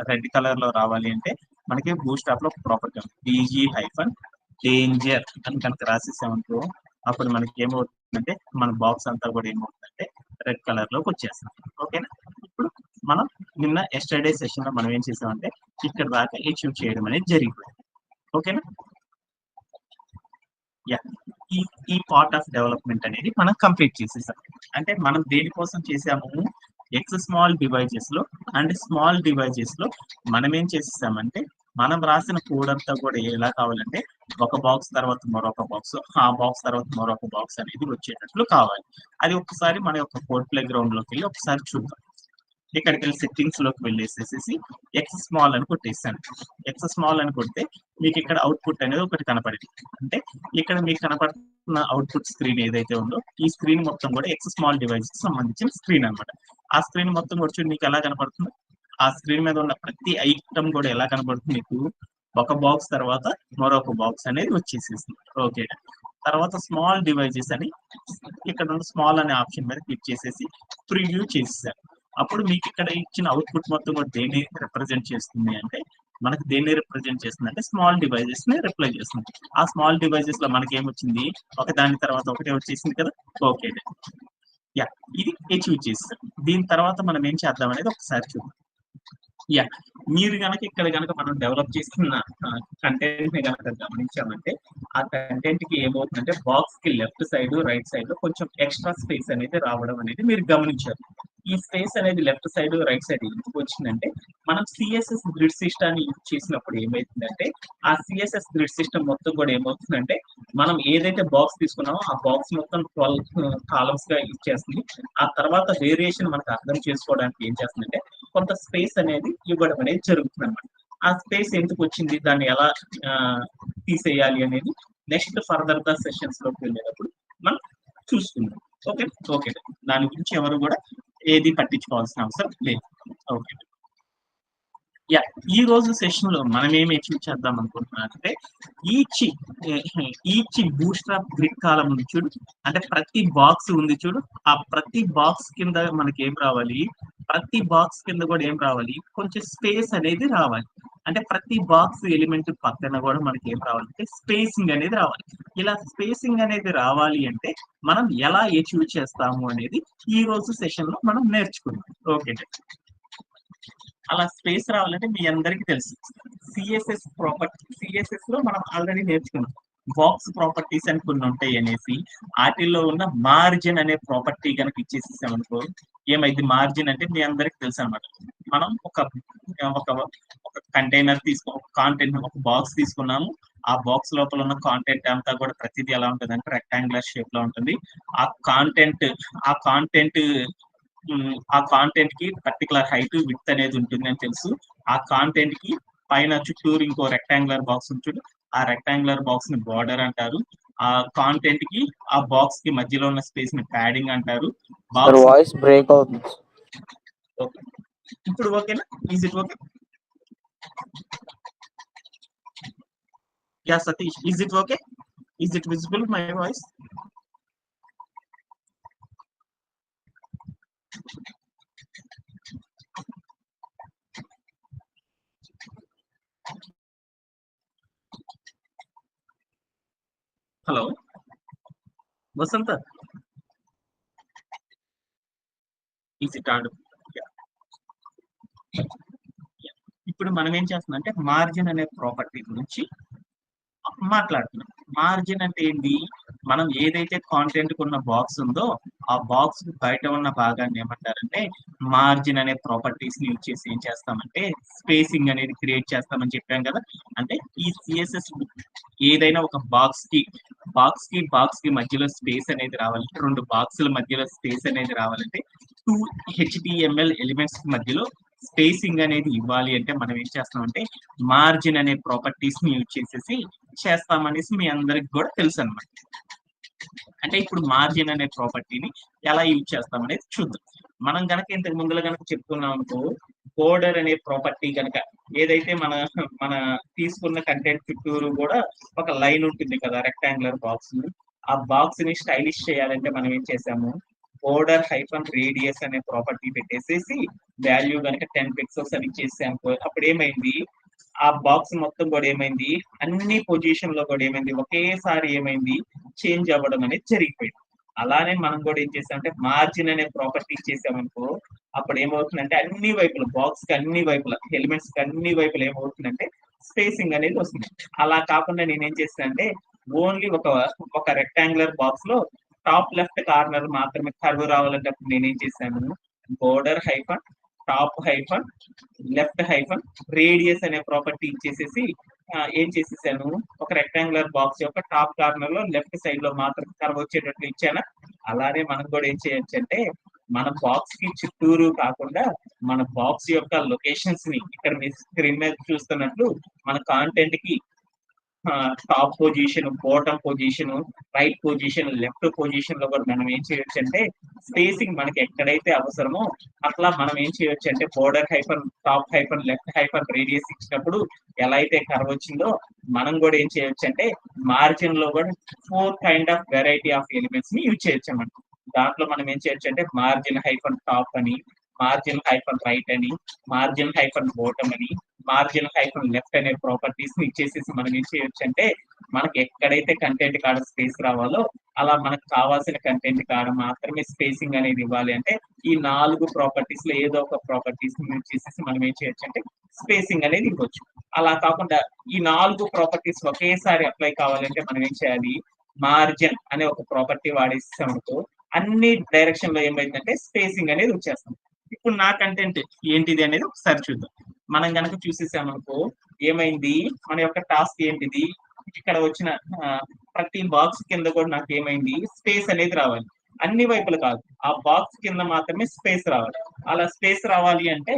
రెడ్ కలర్ లో రావాలి అంటే మనకి బూస్టాప్ లో ప్రాపర్టీ BG-డేంజర్ అని కనుక రాసేసామనుకో అప్పుడు మనకి ఏమవుతుందంటే మన బాక్స్ అంతా కూడా ఏమవుతుందంటే రెడ్ కలర్ లోకి వచ్చేస్తుంది. ఓకేనా. ఇప్పుడు మనం నిన్న ఎస్టర్డే సెషన్ లో మనం ఏం చేసామంటే ఇక్కడ దాకా అచీవ్ చేయడం అనేది జరిగిపోయింది. ఓకేనా. యా, ఈ ఈ పార్ట్ ఆఫ్ డెవలప్మెంట్ అనేది మనం కంప్లీట్ చేసేసాం. అంటే మనం దేనికోసం చేసాము, ఎక్స్ స్మాల్ డివైజెస్ లో అండ్ స్మాల్ డివైజెస్ లో మనం ఏం చేసేసామంటే మనం రాసిన కోడ్ అంతా కూడా ఎలా కావాలంటే ఒక బాక్స్ తర్వాత మరొక బాక్స్, ఆ బాక్స్ తర్వాత మరొక బాక్స్ అనేది వచ్చేటట్లు కావాలి. అది ఒకసారి మన యొక్క కోడ్ ప్లే గ్రౌండ్ లోకి వెళ్ళి ఒకసారి చూద్దాం. ఇక్కడికి వెళ్ళి సెట్టింగ్స్ లోకి వెళ్ళేసేసి ఎక్స్ స్మాల్ అని కొట్టేసాను. ఎక్స్ స్మాల్ అని కొడితే మీకు ఇక్కడ అవుట్పుట్ అనేది ఒకటి కనపడింది. అంటే ఇక్కడ మీకు కనపడుతున్న అవుట్పుట్ స్క్రీన్ ఏదైతే ఉందో ఈ స్క్రీన్ మొత్తం కూడా ఎక్స్ స్మాల్ డివైస్ కి సంబంధించిన స్క్రీన్ అనమాట. ఆ స్క్రీన్ మొత్తం వచ్చి మీకు ఎలా కనపడుతుంది, ఆ స్క్రీన్ మీద ఉన్న ప్రతి ఐటమ్ కూడా ఎలా కనపడుతుంది మీకు, ఒక బాక్స్ తర్వాత మరొక బాక్స్ అనేది వచ్చేసేసింది. ఓకే, తర్వాత స్మాల్ డివైజెస్ అని ఇక్కడ ఉన్న స్మాల్ అనే ఆప్షన్ మీద క్లిక్ చేసేసి ప్రివ్యూ చేసేసారు. అప్పుడు మీకు ఇక్కడ ఇచ్చిన అవుట్పుట్ మొత్తం కూడా దేన్ని రిప్రజెంట్ చేస్తుంది అంటే మనకి దేన్ని రిప్రజెంట్ చేస్తుంది అంటే స్మాల్ డివైజెస్ ని రిప్లై చేస్తుంది. ఆ స్మాల్ డివైజెస్ లో మనకి ఏమొచ్చింది, ఒక దాని తర్వాత ఒకటే వచ్చేసింది కదా. ఓకే, యా, ఇది అచీవ్ చేస్తాం. దీని తర్వాత మనం ఏం చేద్దాం అనేది ఒకసారి చూద్దాం. యా, మీరు కనుక ఇక్కడ కనుక మనం డెవలప్ చేస్తున్న కంటెంట్ ని కనుక గమనించామంటే ఆ కంటెంట్ కి ఏమవుతుందంటే బాక్స్ కి లెఫ్ట్ సైడ్ రైట్ సైడ్ లో కొంచెం ఎక్స్ట్రా స్పేస్ అనేది రావడం అనేది మీరు గమనించారు. ఈ స్పేస్ అనేది లెఫ్ట్ సైడ్ రైట్ సైడ్ ఎందుకు వచ్చిందంటే మనం సిఎస్ఎస్ గ్రిడ్ సిస్టమ్ యూజ్ చేసినప్పుడు ఏమైతుందంటే ఆ సిఎస్ఎస్ గ్రిడ్ సిస్టమ్ మొత్తం కూడా ఏమవుతుందంటే మనం ఏదైతే బాక్స్ తీసుకున్నామో ఆ బాక్స్ మొత్తం 12 కాలమ్స్ గా ఇచ్చేస్తుంది. ఆ తర్వాత వేరియేషన్ మనకు అర్థం చేసుకోవడానికి ఏం చేస్తుందంటే కొంత స్పేస్ అనేది ఇవ్వడం అనేది జరుగుతుంది అనమాట. ఆ స్పేస్ ఎందుకు వచ్చింది, దాన్ని ఎలా తీసేయాలి అనేది నెక్స్ట్ ఫర్దర్ గా సెషన్స్ లోకి వెళ్ళేటప్పుడు మనం చూసుకుందాం. ఓకే, ఓకే, దాని గురించి ఎవరు కూడా ఏది పట్టించుకోవాల్సిన అవసరం లేదు. ఓకే, యా, ఈ రోజు సెషన్ లో మనం ఏమి అచీవ్ చేద్దాం అనుకుంటున్నారంటే ఈచ్ బూస్ట్రాప్ గ్రిడ్ కాలం ఉంది చూడు, అంటే ప్రతి బాక్స్ ఉంది చూడు, ఆ ప్రతి బాక్స్ కింద మనకి ఏం రావాలి, ప్రతి బాక్స్ కింద కూడా ఏం రావాలి, కొంచెం స్పేస్ అనేది రావాలి. అంటే ప్రతి బాక్స్ ఎలిమెంట్ పక్కన కూడా మనకి ఏం రావాలంటే స్పేసింగ్ అనేది రావాలి. ఇలా స్పేసింగ్ అనేది రావాలి అంటే మనం ఎలా అచీవ్ చేస్తాము అనేది ఈ రోజు సెషన్ లో మనం నేర్చుకుందాం. ఓకే, అలా స్పేస్ రావాలంటే మీ అందరికీ తెలుసు సిఎస్ఎస్ లో మనం ఆల్రెడీ నేర్చుకున్నాం. బాక్స్ ప్రాపర్టీస్ అని కొన్ని ఉంటాయి అనేసి వాటిల్లో ఉన్న మార్జిన్ అనే ప్రాపర్టీ కనుక ఇచ్చేసేసాం అనుకో ఏమైంది, మార్జిన్ అంటే మీ అందరికి తెలుసు అనమాట. మనం ఒక ఒక ఒక కంటైనర్ ఒక కాంటెంట్ ఒక బాక్స్ తీసుకున్నాము. ఆ బాక్స్ లోపల ఉన్న కాంటెంట్ అంతా కూడా ప్రతిదీ ఎలా ఉంటుంది అంటే రెక్టాంగులర్ షేప్ లో ఉంటుంది. ఆ కాంటెంట్ ఆ కాంటెంట్ కి పర్టికులర్ హైట్ విడ్త్ అనేది ఉంటుంది అని తెలుసు. ఆ కాంటెంట్ కి పైన చుట్టూరు ఇంకో రెక్టాంగులర్ బాక్స్ ఉంటుంది. ఆ రెక్టాంగులర్ బాక్స్ ని బార్డర్ అంటారు. ఆ కాంటెంట్ కి ఆ బాక్స్ కి మధ్యలో ఉన్న స్పేస్ ని ప్యాడింగ్ అంటారు. వాయిస్ బ్రేక్ అవుతుంది. ఓకే, ఇప్పుడు ఓకేనా, is it okay? Yeah Satish, is it okay? Is it visible my voice? Hello Vasanta, is it ఆడు? ఇప్పుడు మనం ఏం చేస్తున్నాం అంటే మార్జిన్ అనే ప్రాపర్టీ గురించి మాట్లాడుతున్నాం. మార్జిన్ అంటే ఏంటి, మనం ఏదైతే కాంటెంట్ ఉన్న బాక్స్ ఉందో ఆ బాక్స్ బయట ఉన్న భాగాన్ని ఏమంటారంటే మార్జిన్ అనే ప్రాపర్టీస్ ని యూజ్ చేసి ఏం చేస్తామంటే స్పేసింగ్ అనేది క్రియేట్ చేస్తామని చెప్పాం కదా. అంటే ఈ సిఎస్ఎస్ ఏదైనా ఒక బాక్స్ కి మధ్యలో స్పేస్ అనేది రావాలంటే, రెండు బాక్సుల మధ్యలో స్పేస్ అనేది రావాలంటే 2 HTML ఎలిమెంట్స్ మధ్యలో స్పేసింగ్ అనేది ఇవ్వాలి అంటే మనం ఏం చేస్తామంటే మార్జిన్ అనే ప్రాపర్టీస్ ని యూజ్ చేసేసి చేస్తామనేసి మీ అందరికి కూడా తెలుసు అనమాట. అంటే ఇప్పుడు మార్జిన్ అనే ప్రాపర్టీని ఎలా యూజ్ చేస్తాం అనేది చూద్దాం. మనం గనక ఇంతకు ముందులో గనక చెప్పుకున్నాం అనుకో, బోర్డర్ అనే ప్రాపర్టీ కనుక ఏదైతే మన మన తీసుకున్న కంటెంట్ చుట్టూరు కూడా ఒక లైన్ ఉంటుంది కదా, రెక్టాంగులర్ బాక్స్. ఆ బాక్స్ ని స్టైలిష్ చేయాలంటే మనం ఏం చేసాము, బోర్డర్ హైఫన్ రేడియస్ అనే ప్రాపర్టీ పెట్టేసేసి వాల్యూ కనుక 10 పిక్సెల్స్ అని ఇచ్చేసాము. అప్పుడు ఏమైంది, ఆ బాక్స్ మొత్తం కూడా ఏమైంది, అన్ని పొజిషన్ లో కూడా ఏమైంది, ఒకేసారి ఏమైంది చేంజ్ అవ్వడం అనేది జరిగిపోయింది. అలానే మనం కూడా ఏం చేసామంటే మార్జిన్ అనే ప్రాపర్టీ ఇచ్చేసామనుకో, అప్పుడు ఏమవుతుందంటే అన్ని వైపుల బాక్స్ కి అన్ని వైపుల ఎలిమెంట్స్ కి అన్ని వైపుల ఏమవుతుందంటే స్పేసింగ్ అనేది వస్తుంది. అలా కాకుండా నేనేం చేస్తానంటే ఓన్లీ ఒక రెక్టాంగులర్ బాక్స్ లో టాప్ లెఫ్ట్ కార్నర్ మాత్రమే కర్వ్ రావాలంటే అప్పుడు నేనేం చేశాను, border hyphen top hyphen left hyphen radius అనే ప్రాపర్టీ ఇచ్చేసేసి ఏం చేసేసాను, ఒక రెక్టాంగులర్ బాక్స్ యొక్క టాప్ కార్నర్ లో లెఫ్ట్ సైడ్ లో మాత్రం కర్వ్ వచ్చేటట్లు ఇచ్చానా. అలానే మనం కూడా ఏం చేయొచ్చు అంటే మన బాక్స్ కి చుట్టూరు కాకుండా మన బాక్స్ యొక్క లొకేషన్స్ ని ఇక్కడ మీ స్క్రీన్ మీద చూస్తున్నట్లు మన కాంటెంట్ కి top position, bottom position, right position, left position లో కూడా మనం ఏం చేయొచ్చు అంటే స్పేసింగ్ మనకి ఎక్కడైతే అవసరమో అట్లా మనం ఏం చేయొచ్చు అంటే border hyphen top hyphen left hyphen radius ఇచ్చినప్పుడు ఎలా అయితే కర్వ్ వచ్చిందో మనం కూడా ఏం చేయొచ్చు అంటే మార్జిన్ లో కూడా 4 kind of variety of elements ని యూజ్ చేయొచ్చు అన్నమాట. దాంట్లో మనం ఏం చేయొచ్చు అంటే మార్జిన్ హైఫన్ టాప్ అని, మార్జిన్ హైఫన్ రైట్ అని, మార్జిన్ హైఫన్ బాటమ్ అని, మార్జిన్ హైఫన్ లెఫ్ట్ అనే ప్రాపర్టీస్ ని ఇచ్చేసేసి మనం ఏం చేయొచ్చు అంటే మనకి ఎక్కడైతే కంటెంట్ కాడ స్పేస్ రావాలో అలా మనకు కావాల్సిన కంటెంట్ కాడ మాత్రమే స్పేసింగ్ అనేది ఇవ్వాలి అంటే ఈ 4 ప్రాపర్టీస్ లో ఏదో ఒక ప్రాపర్టీస్ ని యూజ్ చేసేసి మనం ఏం చేయొచ్చు అంటే స్పేసింగ్ అనేది ఇవ్వచ్చు. అలా కాకుండా ఈ 4 ప్రాపర్టీస్ ఒకేసారి అప్లై కావాలంటే మనం ఏం చేయాలి, మార్జిన్ అనే ఒక ప్రాపర్టీ వాడేసామనుకో అన్ని డైరెక్షన్ లో ఏమైందంటే స్పేసింగ్ అనేది వచ్చేస్తాం. ఇప్పుడు నా కంటెంట్ ఏంటిది అనేది ఒకసారి చూద్దాం. మనం కనుక చూసేసామనుకో ఏమైంది, మన యొక్క టాస్క్ ఏంటిది, ఇక్కడ వచ్చిన ప్రతి బాక్స్ కింద కూడా నాకు ఏమైంది స్పేస్ అనేది రావాలి. అన్ని వైపులు కాదు, ఆ బాక్స్ కింద మాత్రమే స్పేస్ రావాలి. అలా స్పేస్ రావాలి అంటే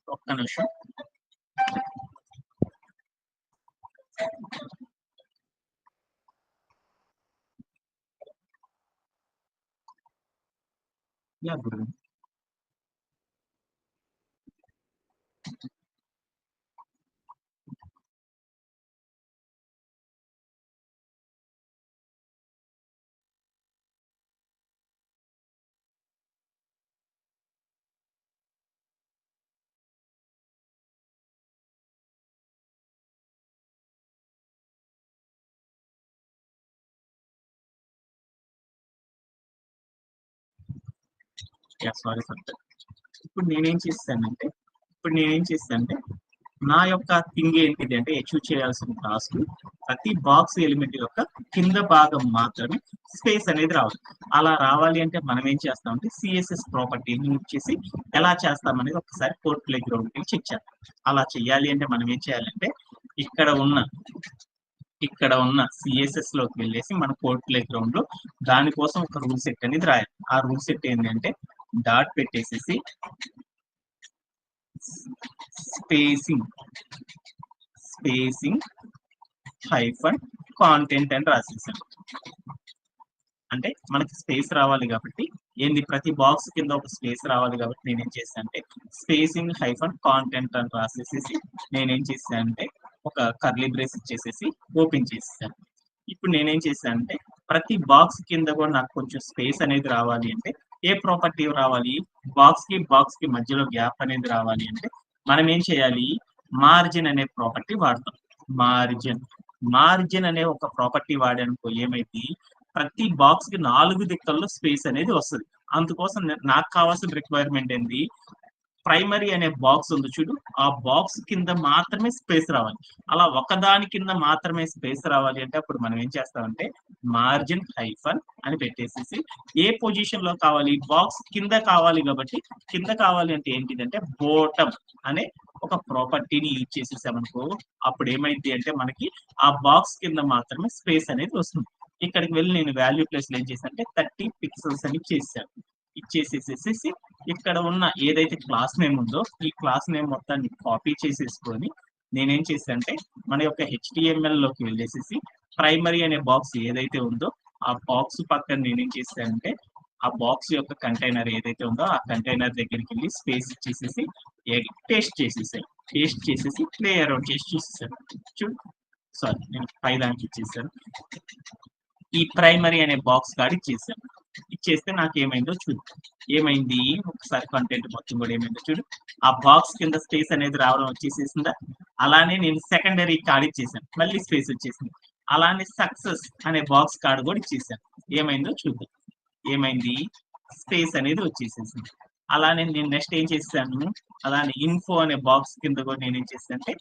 ఒక్క నిమిషం, యా గురు సారీ సార్. ఇప్పుడు నేనేం చేస్తానంటే నా యొక్క థింగ్ ఏంటిది అంటే అచీవ్ చేయాల్సిన టాస్క్ ప్రతి బాక్స్ ఎలిమెంట్ యొక్క కింద భాగం మాత్రమే స్పేస్ అనేది రావాలి. అలా రావాలి అంటే మనం ఏం చేస్తామంటే సిఎస్ఎస్ ప్రాపర్టీని యూజ్ చేసి ఎలా చేస్తామనేది ఒకసారి కోడ్ ప్లే గ్రౌండ్ కి చెక్ చేద్దాం. అలా చేయాలి అంటే మనం ఏం చేయాలంటే ఇక్కడ ఉన్న సిఎస్ఎస్ లోకి వెళ్ళేసి మన కోడ్ ప్లే గ్రౌండ్ లో దానికోసం ఒక రూల్ సెట్ అనేది రాయాలి. ఆ రూల్ సెట్ ఏంటంటే డాట్ పెట్టేసేసి స్పేసింగ్ హైఫన్ కాంటెంట్ అని రాసేసాను. అంటే మనకి స్పేస్ రావాలి కాబట్టి ఏంది, ప్రతి బాక్స్ కింద ఒక స్పేస్ రావాలి కాబట్టి నేనేం చేశాను అంటే స్పేసింగ్ హైఫన్ కాంటెంట్ అని రాసేసేసి నేనేం చేశాను అంటే ఒక కర్లీ బ్రేస్ ఇచ్చేసేసి ఓపెన్ చేసేసాను. ఇప్పుడు నేనేం చేశాను అంటే ప్రతి బాక్స్ కింద కూడా నాకు కొంచెం స్పేస్ అనేది రావాలి అంటే ఏ ప్రాపర్టీ రావాలి, బాక్స్ కి మధ్యలో గ్యాప్ అనేది రావాలి అంటే మనం ఏం చేయాలి, మార్జిన్ అనే ప్రాపర్టీ వాడతాం. మార్జిన్ అనే ఒక ప్రాపర్టీ వాడానుకో ఏమైంది, ప్రతి బాక్స్ కి 4 దిక్కుల్లో స్పేస్ అనేది వస్తుంది. అందుకోసం నాకు కావాల్సిన రిక్వైర్మెంట్ ఏంది, ప్రైమరీ అనే బాక్స్ ఉంది చూడు, ఆ బాక్స్ కింద మాత్రమే స్పేస్ రావాలి. అలా ఒకదాని కింద మాత్రమే స్పేస్ రావాలి అంటే అప్పుడు మనం ఏం చేస్తామంటే మార్జిన్ హైఫన్ అని పెట్టేసేసి ఏ పొజిషన్ లో కావాలి, బాక్స్ కింద కావాలి కాబట్టి కింద కావాలి అంటే ఏంటిదంటే బోటమ్ అనే ఒక ప్రాపర్టీని యూజ్ చేసేసామనుకో అప్పుడు ఏమైంది అంటే మనకి ఆ బాక్స్ కింద మాత్రమే స్పేస్ అనేది వస్తుంది. ఇక్కడికి వెళ్ళి నేను వాల్యూ ప్లేస్ లో ఏం చేశాను అంటే 30 పిక్సెల్స్ అని ఇచ్చేసాను. ఇచ్చేసేసేసి ఇక్కడ ఉన్న ఏదైతే క్లాస్ నేమ్ ఉందో ఈ క్లాస్ నేమ్ మొత్తాన్ని కాపీ చేసేసుకొని నేనేం చేశాను అంటే మన యొక్క HTML లోకి వెళ్ళేసేసి ప్రైమరీ అనే బాక్స్ ఏదైతే ఉందో ఆ బాక్స్ పక్కన నేనేం చేశానంటే ఆ బాక్స్ యొక్క కంటైనర్ ఏదైతే ఉందో ఆ కంటైనర్ దగ్గరికి వెళ్ళి స్పేస్ ఇచ్చేసేసి పేస్ట్ చేసేసాను. పేస్ట్ చేసేసి ప్లే అరౌండ్ చేసి చూసేసాను. చూడు, సారీ నేను పై దానికి ఇచ్చేసాను. ఈ ప్రైమరీ అనే బాక్స్ కార్డ్ ఇచ్చేసాను. ఇచ్చేస్తే నాకు ఏమైందో చూడు. ఏమైంది ఒకసారి కంటెంట్ మొత్తం కూడా ఏమైందో చూడు. ఆ బాక్స్ కింద స్పేస్ అనేది రావడం వచ్చేసేసిందా. అలానే నేను సెకండరీ కార్డ్ ఇచ్చేసాను, మళ్ళీ స్పేస్ వచ్చేసింది. అలానే సక్సెస్ అనే బాక్స్ కార్డ్ కూడా ఇచ్చేసాను. ఏమైందో చూద్దాం. ఏమైంది, స్పేస్ అనేది వచ్చేసేసింది. అలానే నేను నెక్స్ట్ ఏం చేశాను, అలానే ఇన్ఫో అనే బాక్స్ కింద కూడా నేను ఏం చేశాను అంటే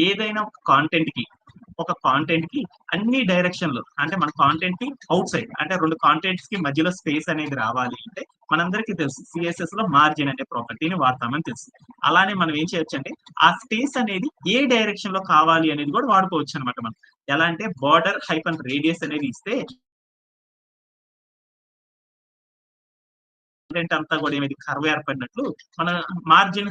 ఏదైనా ఒక కాంటెంట్ కి అన్ని డైరెక్షన్ లో అంటే మన కాంటెంట్ కి అవుట్ సైడ్ అంటే రెండు కాంటెంట్స్ కి మధ్యలో స్పేస్ అనేది రావాలి అంటే మనందరికీ తెలుసు సిఎస్ఎస్ లో మార్జిన్ అనే ప్రాపర్టీని వాడతామని తెలుసు. అలానే మనం ఏం చేయొచ్చు అంటే ఆ స్పేస్ అనేది ఏ డైరెక్షన్ లో కావాలి అనేది కూడా వాడుకోవచ్చు అనమాట. మనం ఎలా అంటే బార్డర్ హైఫన్ రేడియస్ అనేది ఇస్తే కంటెంట్ అంతా కూడా ఏమైంది కర్వ్ ఏర్పడినట్లు మన margin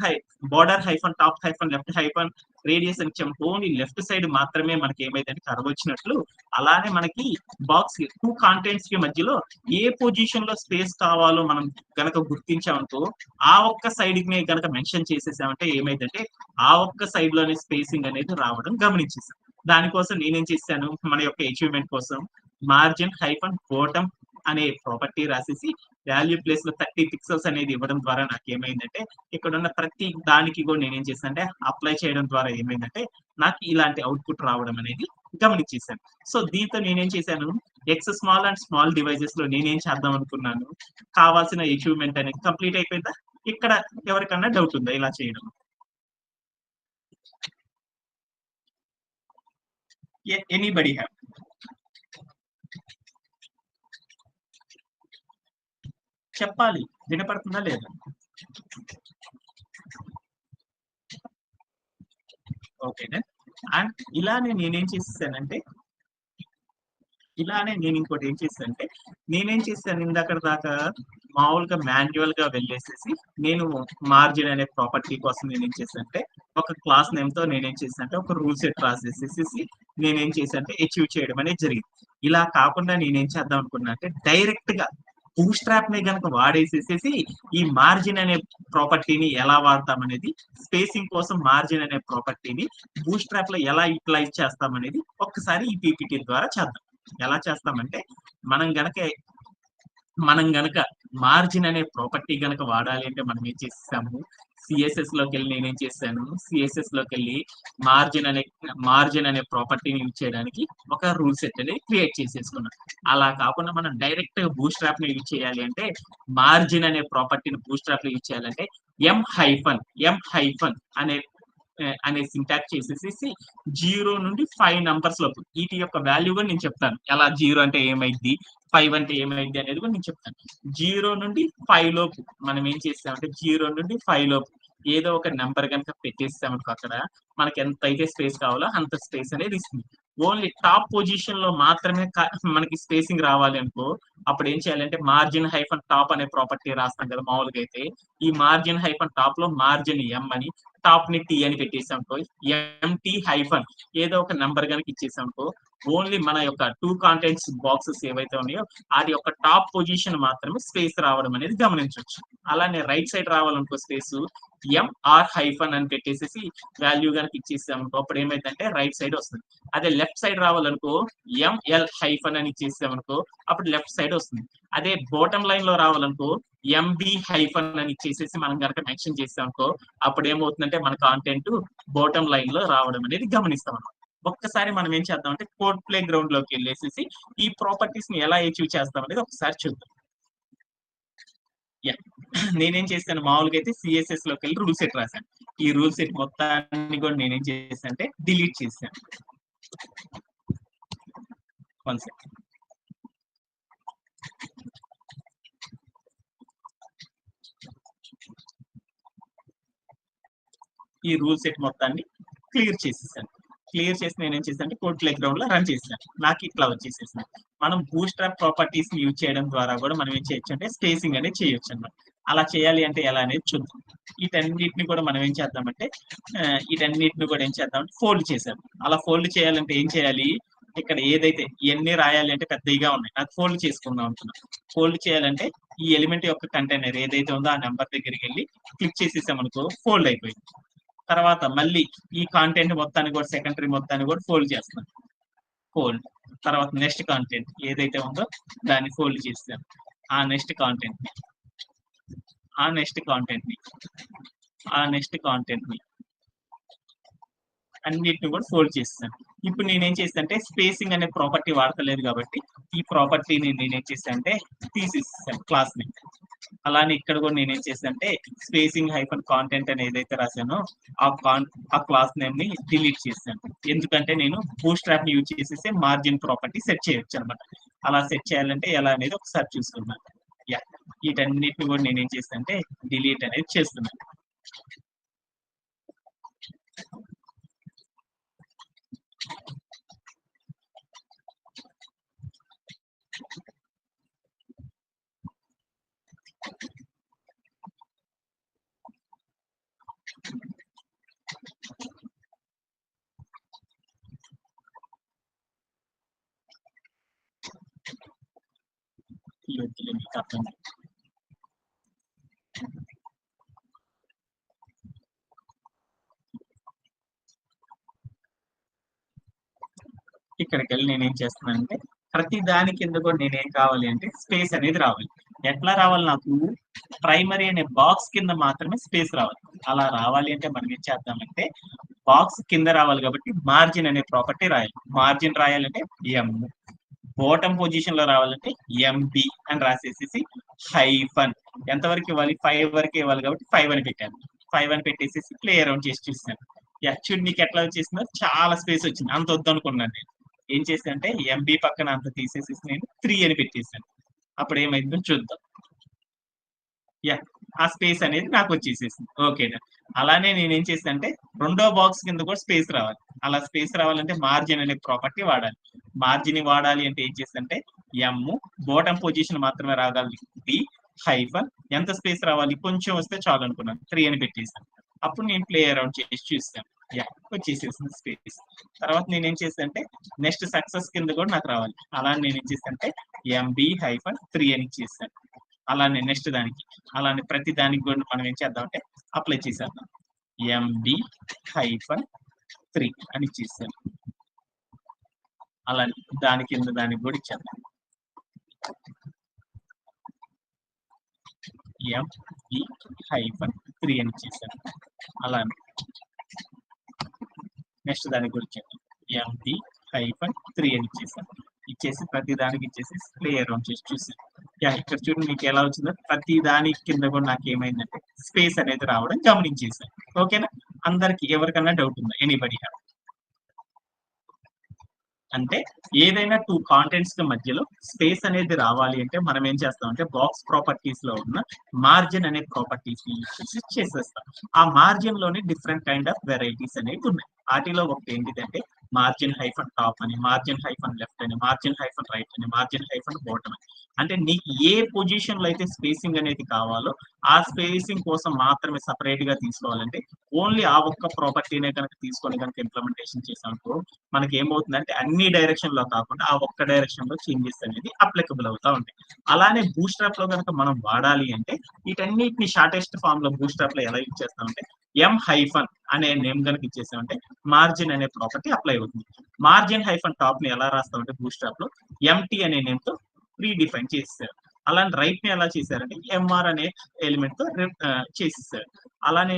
border hyphen top hyphen left hyphen radius అని ఇచ్చాము. ఓన్లీ లెఫ్ట్ సైడ్ మాత్రమే మనకి ఏమైందంటే కర్వ్ వచ్చినట్లు అలానే మనకి బాక్స్ టూ కాంటెంట్స్ కి మధ్యలో ఏ పొజిషన్ లో స్పేస్ కావాలో మనం గనక గుర్తించామనుకో ఆ ఒక్క సైడ్ ని గనక మెన్షన్ చేసేసామంటే ఏమైందంటే ఆ ఒక్క సైడ్ లోనే స్పేసింగ్ అనేది రావడం గమనించేసాం. దానికోసం నేనేం చేశాను, మన యొక్క అచీవ్మెంట్ కోసం మార్జిన్ హైఫన్ బోటమ్ అనే ప్రాపర్టీ రాసేసి వాల్యూ ప్లేస్ లో 30 పిక్సెల్స్ అనేది ఇవ్వడం ద్వారా నాకు ఏమైందంటే ఇక్కడ ఉన్న ప్రతి దానికి కూడా నేనేం చేశాను అంటే అప్లై చేయడం ద్వారా ఏమైందంటే నాకు ఇలాంటి అవుట్పుట్ రావడం అనేది గమనించేసాను. సో దీంతో నేనేం చేశాను, X small and small devices లో నేనేం చేద్దాం అనుకున్నాను, కావాల్సిన అచీవ్మెంట్ అనేది కంప్లీట్ అయిపోయిందా. ఇక్కడ ఎవరికన్నా డౌట్ ఉందా ఇలా చేయడం? Anybody have? చెప్పాలి, వినపడుతుందా లేదా? ఓకేనా. అండ్ ఇలానే నేనేం చేసేసానంటే నేను ఇంకోటి ఏం చేశానంటే నేనేం చేశాను ఇందాక దాకా మామూలుగా మాన్యువల్ గా వెళ్ళేసేసి నేను మార్జిన్ అనే ప్రాపర్టీ కోసం నేనేం చేశానంటే ఒక క్లాస్ నేమ్ తో నేనేం చేశానంటే ఒక రూల్ సెట్ రాసేసేసి నేనేం చేశానంటే అచీవ్ చేయడం అనేది జరిగింది. ఇలా కాకుండా నేనేం చేద్దాం అనుకున్నా అంటే డైరెక్ట్ గా బూట్స్ట్రాప్ ని కనుక వాడేసేసేసి ఈ మార్జిన్ అనే ప్రాపర్టీని ఎలా వాడతాం అనేది, స్పేసింగ్ కోసం మార్జిన్ అనే ప్రాపర్టీని బూట్స్ట్రాప్ లో ఎలా యూటిలైజ్ చేస్తాం అనేది ఒక్కసారి ఈ పీపీటీ ద్వారా చేద్దాం. ఎలా చేస్తామంటే మనం గనక మార్జిన్ అనే ప్రాపర్టీ గనక వాడాలి అంటే మనం ఏం చేసాము, సిఎస్ఎస్ లోకి వెళ్ళి నేనేం చేశాను, సిఎస్ఎస్ లోకి వెళ్ళి మార్జిన్ అనే ప్రాపర్టీని యూజ్ చేయడానికి ఒక రూల్ సెట్ అనేది క్రియేట్ చేసేసుకున్నాం. అలా కాకుండా మనం డైరెక్ట్ గా బూట్స్ట్రాప్ ని యూజ్ చేయాలి అంటే మార్జిన్ అనే ప్రాపర్టీని బూట్స్ట్రాప్ లో యూజ్ చేయాలంటే ఎం హైఫన్ అనే సింటాక్స్ చేసేసి 0 నుండి 5 నంబర్స్ లోపు వీటి యొక్క వాల్యూ కూడా నేను చెప్తాను. ఎలా 0 అంటే ఏమైంది, 5 అంటే ఏమైంది అనేది కూడా నేను చెప్తాను. 0 నుండి 5 లోపు మనం ఏం చేస్తామంటే 0 నుండి 5 లోపు ఏదో ఒక నెంబర్ కనుక పెట్టేస్తామనుకో అక్కడ మనకి ఎంత అయితే స్పేస్ కావాలో అంత స్పేస్ అనేది ఇస్తుంది. ఓన్లీ టాప్ పొజిషన్ లో మాత్రమే మనకి స్పేసింగ్ రావాలి అనుకో అప్పుడు ఏం చేయాలంటే మార్జిన్ హైఫన్ టాప్ అనే ప్రాపర్టీ రాస్తాం కదా మామూలుగా అయితే. ఈ మార్జిన్ హైఫన్ టాప్ లో మార్జిన్ ఎం అని టాప్ ని టీ అని పెట్టేసాం అనుకో, ఎంటీ హైఫన్ ఏదో ఒక నెంబర్ కనుక ఇచ్చేసాం అనుకో ఓన్లీ మన యొక్క 2 కాంటెంట్స్ బాక్సెస్ ఏవైతే ఉన్నాయో వాటి యొక్క టాప్ పొజిషన్ మాత్రమే స్పేస్ రావడం అనేది గమనించవచ్చు. అలానే రైట్ సైడ్ రావాలనుకో స్పేస్ ఎంఆర్ హైఫన్ అని పెట్టేసేసి వాల్యూ కనుక ఇచ్చేసామనుకో అప్పుడు ఏమైందంటే రైట్ సైడ్ వస్తుంది. అదే లెఫ్ట్ సైడ్ రావాలనుకో ఎంఎల్ హైఫన్ అని ఇచ్చేసామనుకో అప్పుడు లెఫ్ట్ సైడ్ వస్తుంది. అదే బాటమ్ లైన్ లో రావాలనుకో ఎంబి హైఫన్ అని ఇచ్చేసేసి మనం కనుక మెన్షన్ చేసామనుకో అప్పుడు ఏమవుతుందంటే మన కాంటెంట్ బాటమ్ లైన్ లో రావడం అనేది గమనిస్తాం అన్నమాట. ఒక్కసారి మనం ఏం చేద్దాం అంటే కోడ్ ప్లే గ్రౌండ్ లోకి వెళ్ళేసి ఈ ప్రాపర్టీస్ ని ఎలా అచీవ్ చేస్తాం అనేది ఒకసారి చూద్దాం. నేనేం చేశాను మామూలుగా అయితే సిఎస్ఎస్ లోకి వెళ్ళి రూల్ సెట్ రాశాను. ఈ రూల్ సెట్ మొత్తాన్ని కూడా నేనేం చేశాను అంటే డిలీట్ చేశాను. One second. ఈ రూల్ సెట్ మొత్తాన్ని క్లియర్ చేసేసాను. క్లియర్ చేసి నేను ఏం చేశాను అంటే కోడ్ ప్లే గ్రౌండ్ లో రన్ చేశాను. నాకు ఇట్లా వచ్చేసేసాను. మనం బూస్ట్రాప్ ప్రాపర్టీస్ ని యూజ్ చేయడం ద్వారా కూడా మనం ఏం చేయొచ్చు అంటే స్పేసింగ్ అనేది చేయొచ్చు అన్నమాట. అలా చేయాలి అంటే ఎలా అనేది చూద్దాం. వీటన్నిటిని కూడా మనం ఏం చేద్దామంటే వీటన్నిటిని కూడా ఏం చేద్దాం ఫోల్డ్ చేశాం. అలా ఫోల్డ్ చేయాలంటే ఏం చేయాలి, ఇక్కడ ఏదైతే ఇవన్నీ రాయాలి అంటే పెద్దగా ఉన్నాయి, నాకు ఫోల్డ్ చేసుకుందాం అనుకున్నాను. ఫోల్డ్ చేయాలంటే ఈ ఎలిమెంట్ యొక్క కంటైనర్ ఏదైతే ఉందో ఆ నెంబర్ దగ్గరికి వెళ్ళి క్లిక్ చేసేసామనుకో ఫోల్డ్ అయిపోయింది. తర్వాత మళ్ళీ ఈ కాంటెంట్ మొత్తాన్ని కూడా సెకండరీ మొత్తాన్ని కూడా ఫోల్డ్ చేస్తాను. ఫోల్డ్ తర్వాత నెక్స్ట్ కాంటెంట్ ఏదైతే ఉందో దాన్ని ఫోల్డ్ చేస్తాను. ఆ నెక్స్ట్ కాంటెంట్ ని అన్నిటిని కూడా ఫోల్డ్ చేస్తాను. ఇప్పుడు నేనేం చేస్తానంటే స్పేసింగ్ అనే ప్రాపర్టీ వాడతలేదు కాబట్టి ఈ ప్రాపర్టీని నేనేం చేస్తానంటే తీసేస్తాను క్లాస్ ని. అలానే ఇక్కడ కూడా నేనేం చేస్తానంటే స్పేసింగ్ హైఫన్ కాంటెంట్ అని ఏదైతే రాశానో ఆ క్లాస్ నేమ్ ని డిలీట్ చేస్తాను. ఎందుకంటే నేను బూస్ట్రాప్ ని యూజ్ చేసేసి మార్జిన్ ప్రాపర్టీ సెట్ చేయొచ్చు అనమాట. అలా సెట్ చేయాలంటే ఎలా అనేది ఒకసారి చూసుకున్నాను. వీటన్నిటిని కూడా నేనేం చేస్తానంటే డిలీట్ అనేది చేస్తున్నాను. ఇక్కడికి వెళ్ళి నేనేం చేస్తున్నానంటే ప్రతి దాని కింద కూడా నేనేం కావాలి అంటే స్పేస్ అనేది రావాలి. ఎట్లా రావాలి, నాకు ప్రైమరీ అనే బాక్స్ కింద మాత్రమే స్పేస్ రావాలి. అలా రావాలి అంటే మనం ఏం చేద్దామంటే బాక్స్ కింద రావాలి కాబట్టి మార్జిన్ అనే ప్రాపర్టీ రాయాలి. మార్జిన్ రాయాలంటే ఎం, బాటమ్ పొజిషన్ లో రావాలంటే ఎంబి అని రాసేసి హైఫన్ ఎంతవరకు ఇవ్వాలి 5 వరకు ఇవ్వాలి కాబట్టి 5 అని పెట్టాను. 5 అని పెట్టేసి ప్లే అరౌండ్ చేసి చూస్తాను. యాక్చువల్ మీకు ఎట్లా వచ్చేసిందో చాలా స్పేస్ వచ్చింది. అంత వద్దనుకున్నాను నేను. ఏం చేశానంటే ఎంబి పక్కన అంత తీసేసి నేను 3 అని పెట్టేశాను. అప్పుడు ఏమైందో చూద్దాం. ఆ స్పేస్ అనేది నాకు వచ్చేసేసింది. ఓకేనా. అలానే నేను ఏం చేస్తానంటే రెండో బాక్స్ కింద కూడా స్పేస్ రావాలి. అలా స్పేస్ రావాలంటే మార్జిన్ అనే ప్రాపర్టీ వాడాలి. మార్జిన్ వాడాలి అంటే ఏం చేస్తానంటే ఎం, బాటమ్ పొజిషన్ మాత్రమే రాగాలి బి హైఫన్ ఎంత స్పేస్ రావాలి కొంచెం వస్తే చాలు అనుకున్నాను 3 అని పెట్టేసాను. అప్పుడు నేను ప్లే అరౌండ్ చేసి చూస్తాను. వచ్చేసేసింది స్పేస్. తర్వాత నేను ఏం చేస్తానంటే నెక్స్ట్ సక్సెస్ కింద కూడా నాకు రావాలి. అలా నేను ఏం చేస్తానంటే ఎంబి హైఫన్ 3 అని ఇచ్చేస్తాను. అలానే నెక్స్ట్ దానికి అలానే ప్రతి దానికి కూడా మనం ఏం చేద్దామంటే అప్లై చేసేద్దాం. ఎంబి హైఫన్ 3 అని ఇచ్చేస్తాను. అలా దాని కింద దానికి కూడా ఇచ్చేద్దాం. ఎంబి హైఫన్ 3 అని ఇచ్చేసాను. అలానే నెక్స్ట్ దానికి కూడా ఇచ్చేద్దాం. ఎంబి హైఫన్ 3 అని ఇచ్చేసాను. ఇచ్చేసి ప్రతి దానికి ఇచ్చేసి ప్లే అరౌండ్ చేసి చూసాను. ఇక్కడ చూడండి మీకు ఎలా వచ్చిందో ప్రతి దాని కింద కూడా నాకు ఏమైందంటే స్పేస్ అనేది రావడం గమనించేసాను. ఓకేనా. అందరికి ఎవరికన్నా డౌట్ ఉందా? ఎనీబడి? అంటే ఏదైనా 2 కాంటెంట్స్ కి మధ్యలో స్పేస్ అనేది రావాలి అంటే మనం ఏం చేస్తాం అంటే బాక్స్ ప్రాపర్టీస్ లో ఉన్న మార్జిన్ అనే ప్రాపర్టీస్ చేసేస్తాం. ఆ మార్జిన్ లోనే డిఫరెంట్ కైండ్ ఆఫ్ వెరైటీస్ అనేవి ఉన్నాయి. వాటిలో ఒకటి ఏంటిదంటే మార్జిన్ హైఫన్ టాప్ అని, మార్జిన్ హైఫన్ లెఫ్ట్ అని, మార్జిన్ హైఫన్ రైట్ అని, మార్జిన్ హైఫన్ బాటమ్ అని. అంటే నీకు ఏ పొజిషన్ లో అయితే స్పేసింగ్ అనేది కావాలో ఆ స్పేసింగ్ కోసం మాత్రమే సపరేట్ గా తీసుకోవాలంటే ఓన్లీ ఆ ఒక్క ప్రాపర్టీనే కనుక తీసుకొని కనుక ఇంప్లిమెంటేషన్ చేసామనుకో మనకి ఏమవుతుందంటే అన్ని డైరెక్షన్ లో కాకుండా ఆ ఒక్క డైరెక్షన్ లో చేంజెస్ అనేది అప్లికబుల్ అవుతా ఉంటాయి. అలానే బూస్ట్రాప్ లో కనుక మనం వాడాలి అంటే వీటన్నిటిని షార్టెస్ట్ ఫామ్ లో బూస్ట్రాప్ లో ఎలా యూజ్ చేస్తామంటే ఎం హైఫన్ అనే నేమ్ కనుక ఇచ్చేసామంటే మార్జిన్ అనే ప్రాపర్టీ అప్లై అవుతుంది. మార్జిన్ హైఫన్ టాప్ ని ఎలా రాస్తామంటే బూస్ట్రాప్ లో ఎంటీ అనే నేమ్ తో ప్రీ డిఫైన్ చేసేసారు. అలానే రైట్ ని ఎలా చేశారంటే ఎంఆర్ అనే ఎలిమెంట్ తో చేసేసారు. అలానే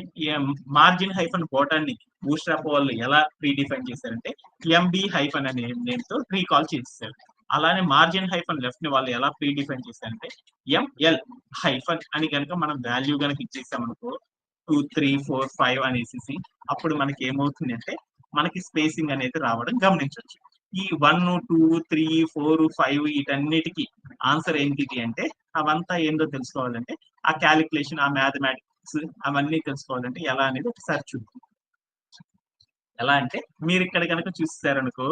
మార్జిన్ హైఫన్ బాటమ్ ని బూస్ట్రాప్ వాళ్ళు ఎలా ప్రీ డిఫైన్ చేశారంటే ఎంబి హైఫన్ అనే నేమ్ తో రీకాల్ చేసేసారు. అలానే మార్జిన్ హైఫన్ లెఫ్ట్ ని వాళ్ళు ఎలా ప్రీ డిఫైన్ చేశారంటే ఎంఎల్ హైఫన్ అని కనుక మనం వాల్యూ కనుక ఇచ్చేసామనుకో 2, 3, 4, 5 అనేసి అప్పుడు మనకి ఏమవుతుంది అంటే మనకి స్పేసింగ్ అనేది రావడం గమనించవచ్చు. ఈ 1, 2, 3, 4, 5 వీటన్నిటికీ ఆన్సర్ ఏంటి అంటే అవంతా ఏందో తెలుసుకోవాలంటే ఆ క్యాలిక్యులేషన్, ఆ మ్యాథమెటిక్స్ అవన్నీ తెలుసుకోవాలంటే ఎలా అనేది ఒకసారి చూద్దాం. ఎలా అంటే మీరు ఇక్కడ కనుక చూసారనుకో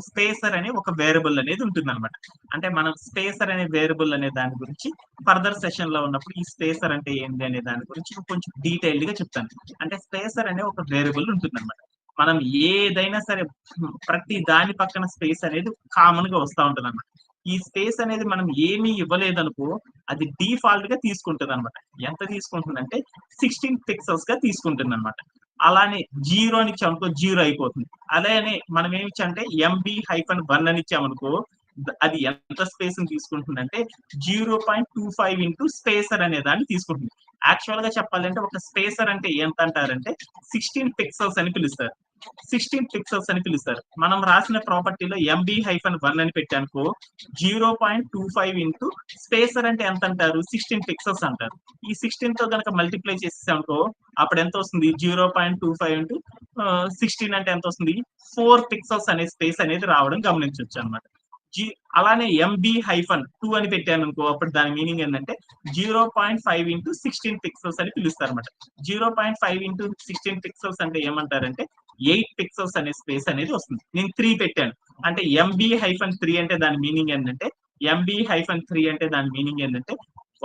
స్పేసర్ అనే ఒక వేరియబుల్ అనేది ఉంటుంది అనమాట. అంటే మనం స్పేసర్ అనే వేరియబుల్ అనే దాని గురించి ఫర్దర్ సెషన్ లో ఉన్నప్పుడు ఈ స్పేసర్ అంటే ఏంటి అనే దాని గురించి కొంచెం డీటెయిల్డ్ గా చెప్తాను. అంటే స్పేసర్ అనే ఒక వేరియబుల్ ఉంటుంది అనమాట. మనం ఏదైనా సరే ప్రతి దాని పక్కన స్పేస్ అనేది కామన్ గా వస్తూ ఉంటుంది అనమాట. ఈ స్పేస్ అనేది మనం ఏమీ ఇవ్వలేదనుకో అది డిఫాల్ట్ గా తీసుకుంటుంది అనమాట. ఎంత తీసుకుంటుంది అంటే 16 పిక్సెల్స్ గా తీసుకుంటుంది అనమాట. అలానే 0 అని ఇచ్చామనుకో 0 అయిపోతుంది. అలానే మనం ఏమి ఇచ్చామంటే ఎంబి హైఫన్ 1 అని ఇచ్చామనుకో అది ఎంత స్పేస్ తీసుకుంటుందంటే 0.25 ఇంటూ స్పేసర్ అనే దాన్ని తీసుకుంటుంది. యాక్చువల్ గా చెప్పాలంటే ఒక స్పేసర్ అంటే ఎంత అంటారంటే 16 పిక్సెల్స్ అని పిలుస్తారు. 16 పిక్సెల్స్ అని పిలుస్తారు. మనం రాసిన ప్రాపర్టీలో ఎంబి హైఫన్ 1 అని పెట్టానుకో 0.25 ఇంటూ స్పేసర్ అంటే ఎంత అంటారు 16 పిక్సెల్స్ అంటారు. ఈ 16 తో కనుక మల్టిప్లై చేసేసామనుకో అప్పుడు ఎంత వస్తుంది 0.25 ఇంటూ 16 అంటే ఎంత వస్తుంది 4 పిక్సెల్స్ అనే స్పేస్ అనేది రావడం గమనించవచ్చు అనమాట. అలానే ఎంబి హైఫన్ 2 అని పెట్టాను అనుకో అప్పుడు దాని మీనింగ్ ఏంటంటే 0.5 ఇంటూ 16 పిక్సెల్స్ అని పిలుస్తారు అనమాట. 0.5 ఇంటూ 16 పిక్సెల్స్ అంటే ఏమంటారంటే 8 పిక్సెల్స్ అనే స్పేస్ అనేది వస్తుంది. నేను 3 పెట్టాను అంటే ఎంబి హైఫన్ 3 అంటే దాని మీనింగ్ ఏంటంటే ఎంబి హైఫన్ 3 అంటే దాని మీనింగ్ ఏంటంటే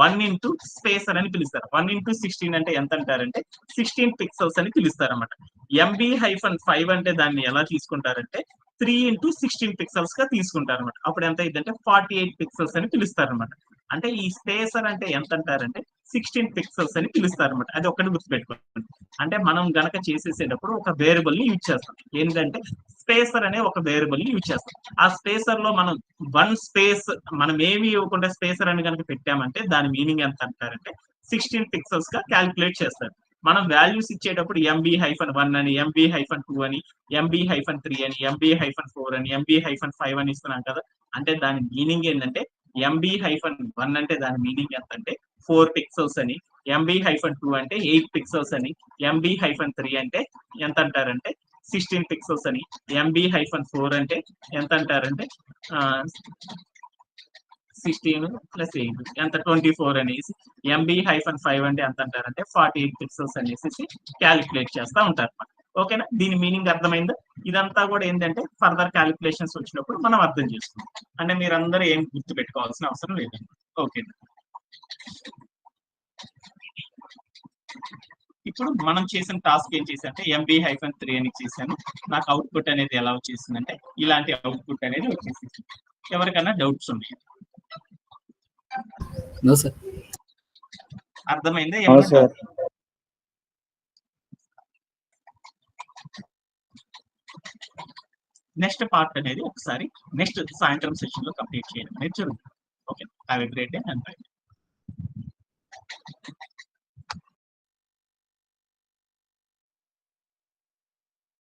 1 ఇంటూ స్పేసర్ అని పిలుస్తారు. 1 ఇంటూ 16 అంటే ఎంత అంటారంటే 16 పిక్సెల్స్ అని పిలుస్తారు అనమాట. ఎంబి హైఫన్ 5 అంటే దాన్ని ఎలా తీసుకుంటారంటే 3 ఇంటూ 16 పిక్సెల్స్ గా తీసుకుంటారు అనమాట. అప్పుడు ఎంత అయిందంటే 48 పిక్సెల్స్ అని పిలుస్తారు అనమాట. అంటే ఈ స్పేసర్ అంటే ఎంత అంటారంటే 16 పిక్సెల్స్ అని పిలుస్తారు అనమాట. అది ఒకటి గుర్తుపెట్టుకోండి. అంటే మనం గనక చేసేసేటప్పుడు ఒక వేరియబుల్ ని యూజ్ చేస్తాం. ఏంటంటే స్పేసర్ అనే ఒక వేరియబుల్ ని యూజ్ చేస్తాం. ఆ స్పేసర్ లో మనం వన్ స్పేస్ మనం ఏమి ఇవ్వకుండా స్పేసర్ అని కనుక పెట్టామంటే దాని మీనింగ్ ఎంత అంటారంటే 16 పిక్సెల్స్ గా క్యాలిక్యులేట్ చేస్తారు. మనం వాల్యూస్ ఇచ్చేటప్పుడు ఎంబి హైఫన్ 1 అని, ఎంబి హైఫన్ 2 అని, ఎంబి హైఫన్ 3 అని, ఎంబి హైఫన్ 4 అని, ఎంబి హైఫన్ 5 అని ఇస్తున్నాం కదా. అంటే దాని మీనింగ్ ఏంటంటే ఎంబి హైఫన్ 1 అంటే దాని మీనింగ్ ఎంత అంటే 4 పిక్సెల్స్ అని, ఎంబి హైఫన్ 2 అంటే 8 పిక్సెల్స్ అని, ఎంబి హైఫన్ 3 అంటే ఎంత అంటారంటే 16 పిక్సెల్స్ అని, ఎంబి హైఫన్ 4 అంటే ఎంత అంటారంటే 16 ప్లస్ 8 ఎంత 24 అనేసి, ఎంబి హైఫన్ 5 అంటే ఎంత అంటారంటే 48 పిక్సెల్స్ అనేసి క్యాలిక్యులేట్ చేస్తూ ఉంటారు. ఓకేనా, దీని మీనింగ్ అర్థమైందా? ఇదంతా కూడా ఏంటంటే ఫర్దర్ క్యాలిక్యులేషన్స్ వచ్చినప్పుడు మనం అర్థం చేసుకుంటాం. అంటే మీరందరూ ఏం గుర్తు పెట్టుకోవాల్సిన అవసరం లేదండి. ఓకే, ఇప్పుడు మనం చేసిన టాస్క్ ఏం చేశానంటే ఎంబి హైఫన్ 3 అని చేశాను. నాకు అవుట్పుట్ అనేది ఎలా వచ్చేసిందంటే ఇలాంటి అవుట్పుట్ అనేది వచ్చేసింది. ఎవరికైనా డౌట్స్ ఉన్నాయి? అర్థమైందా? నెక్స్ట్ పార్ట్ అనేది ఒకసారి నెక్స్ట్ సాయంత్రం సెషన్ లో కంప్లీట్ చేయడం అనేది జరుగుతుంది. Okay, have a great day and by.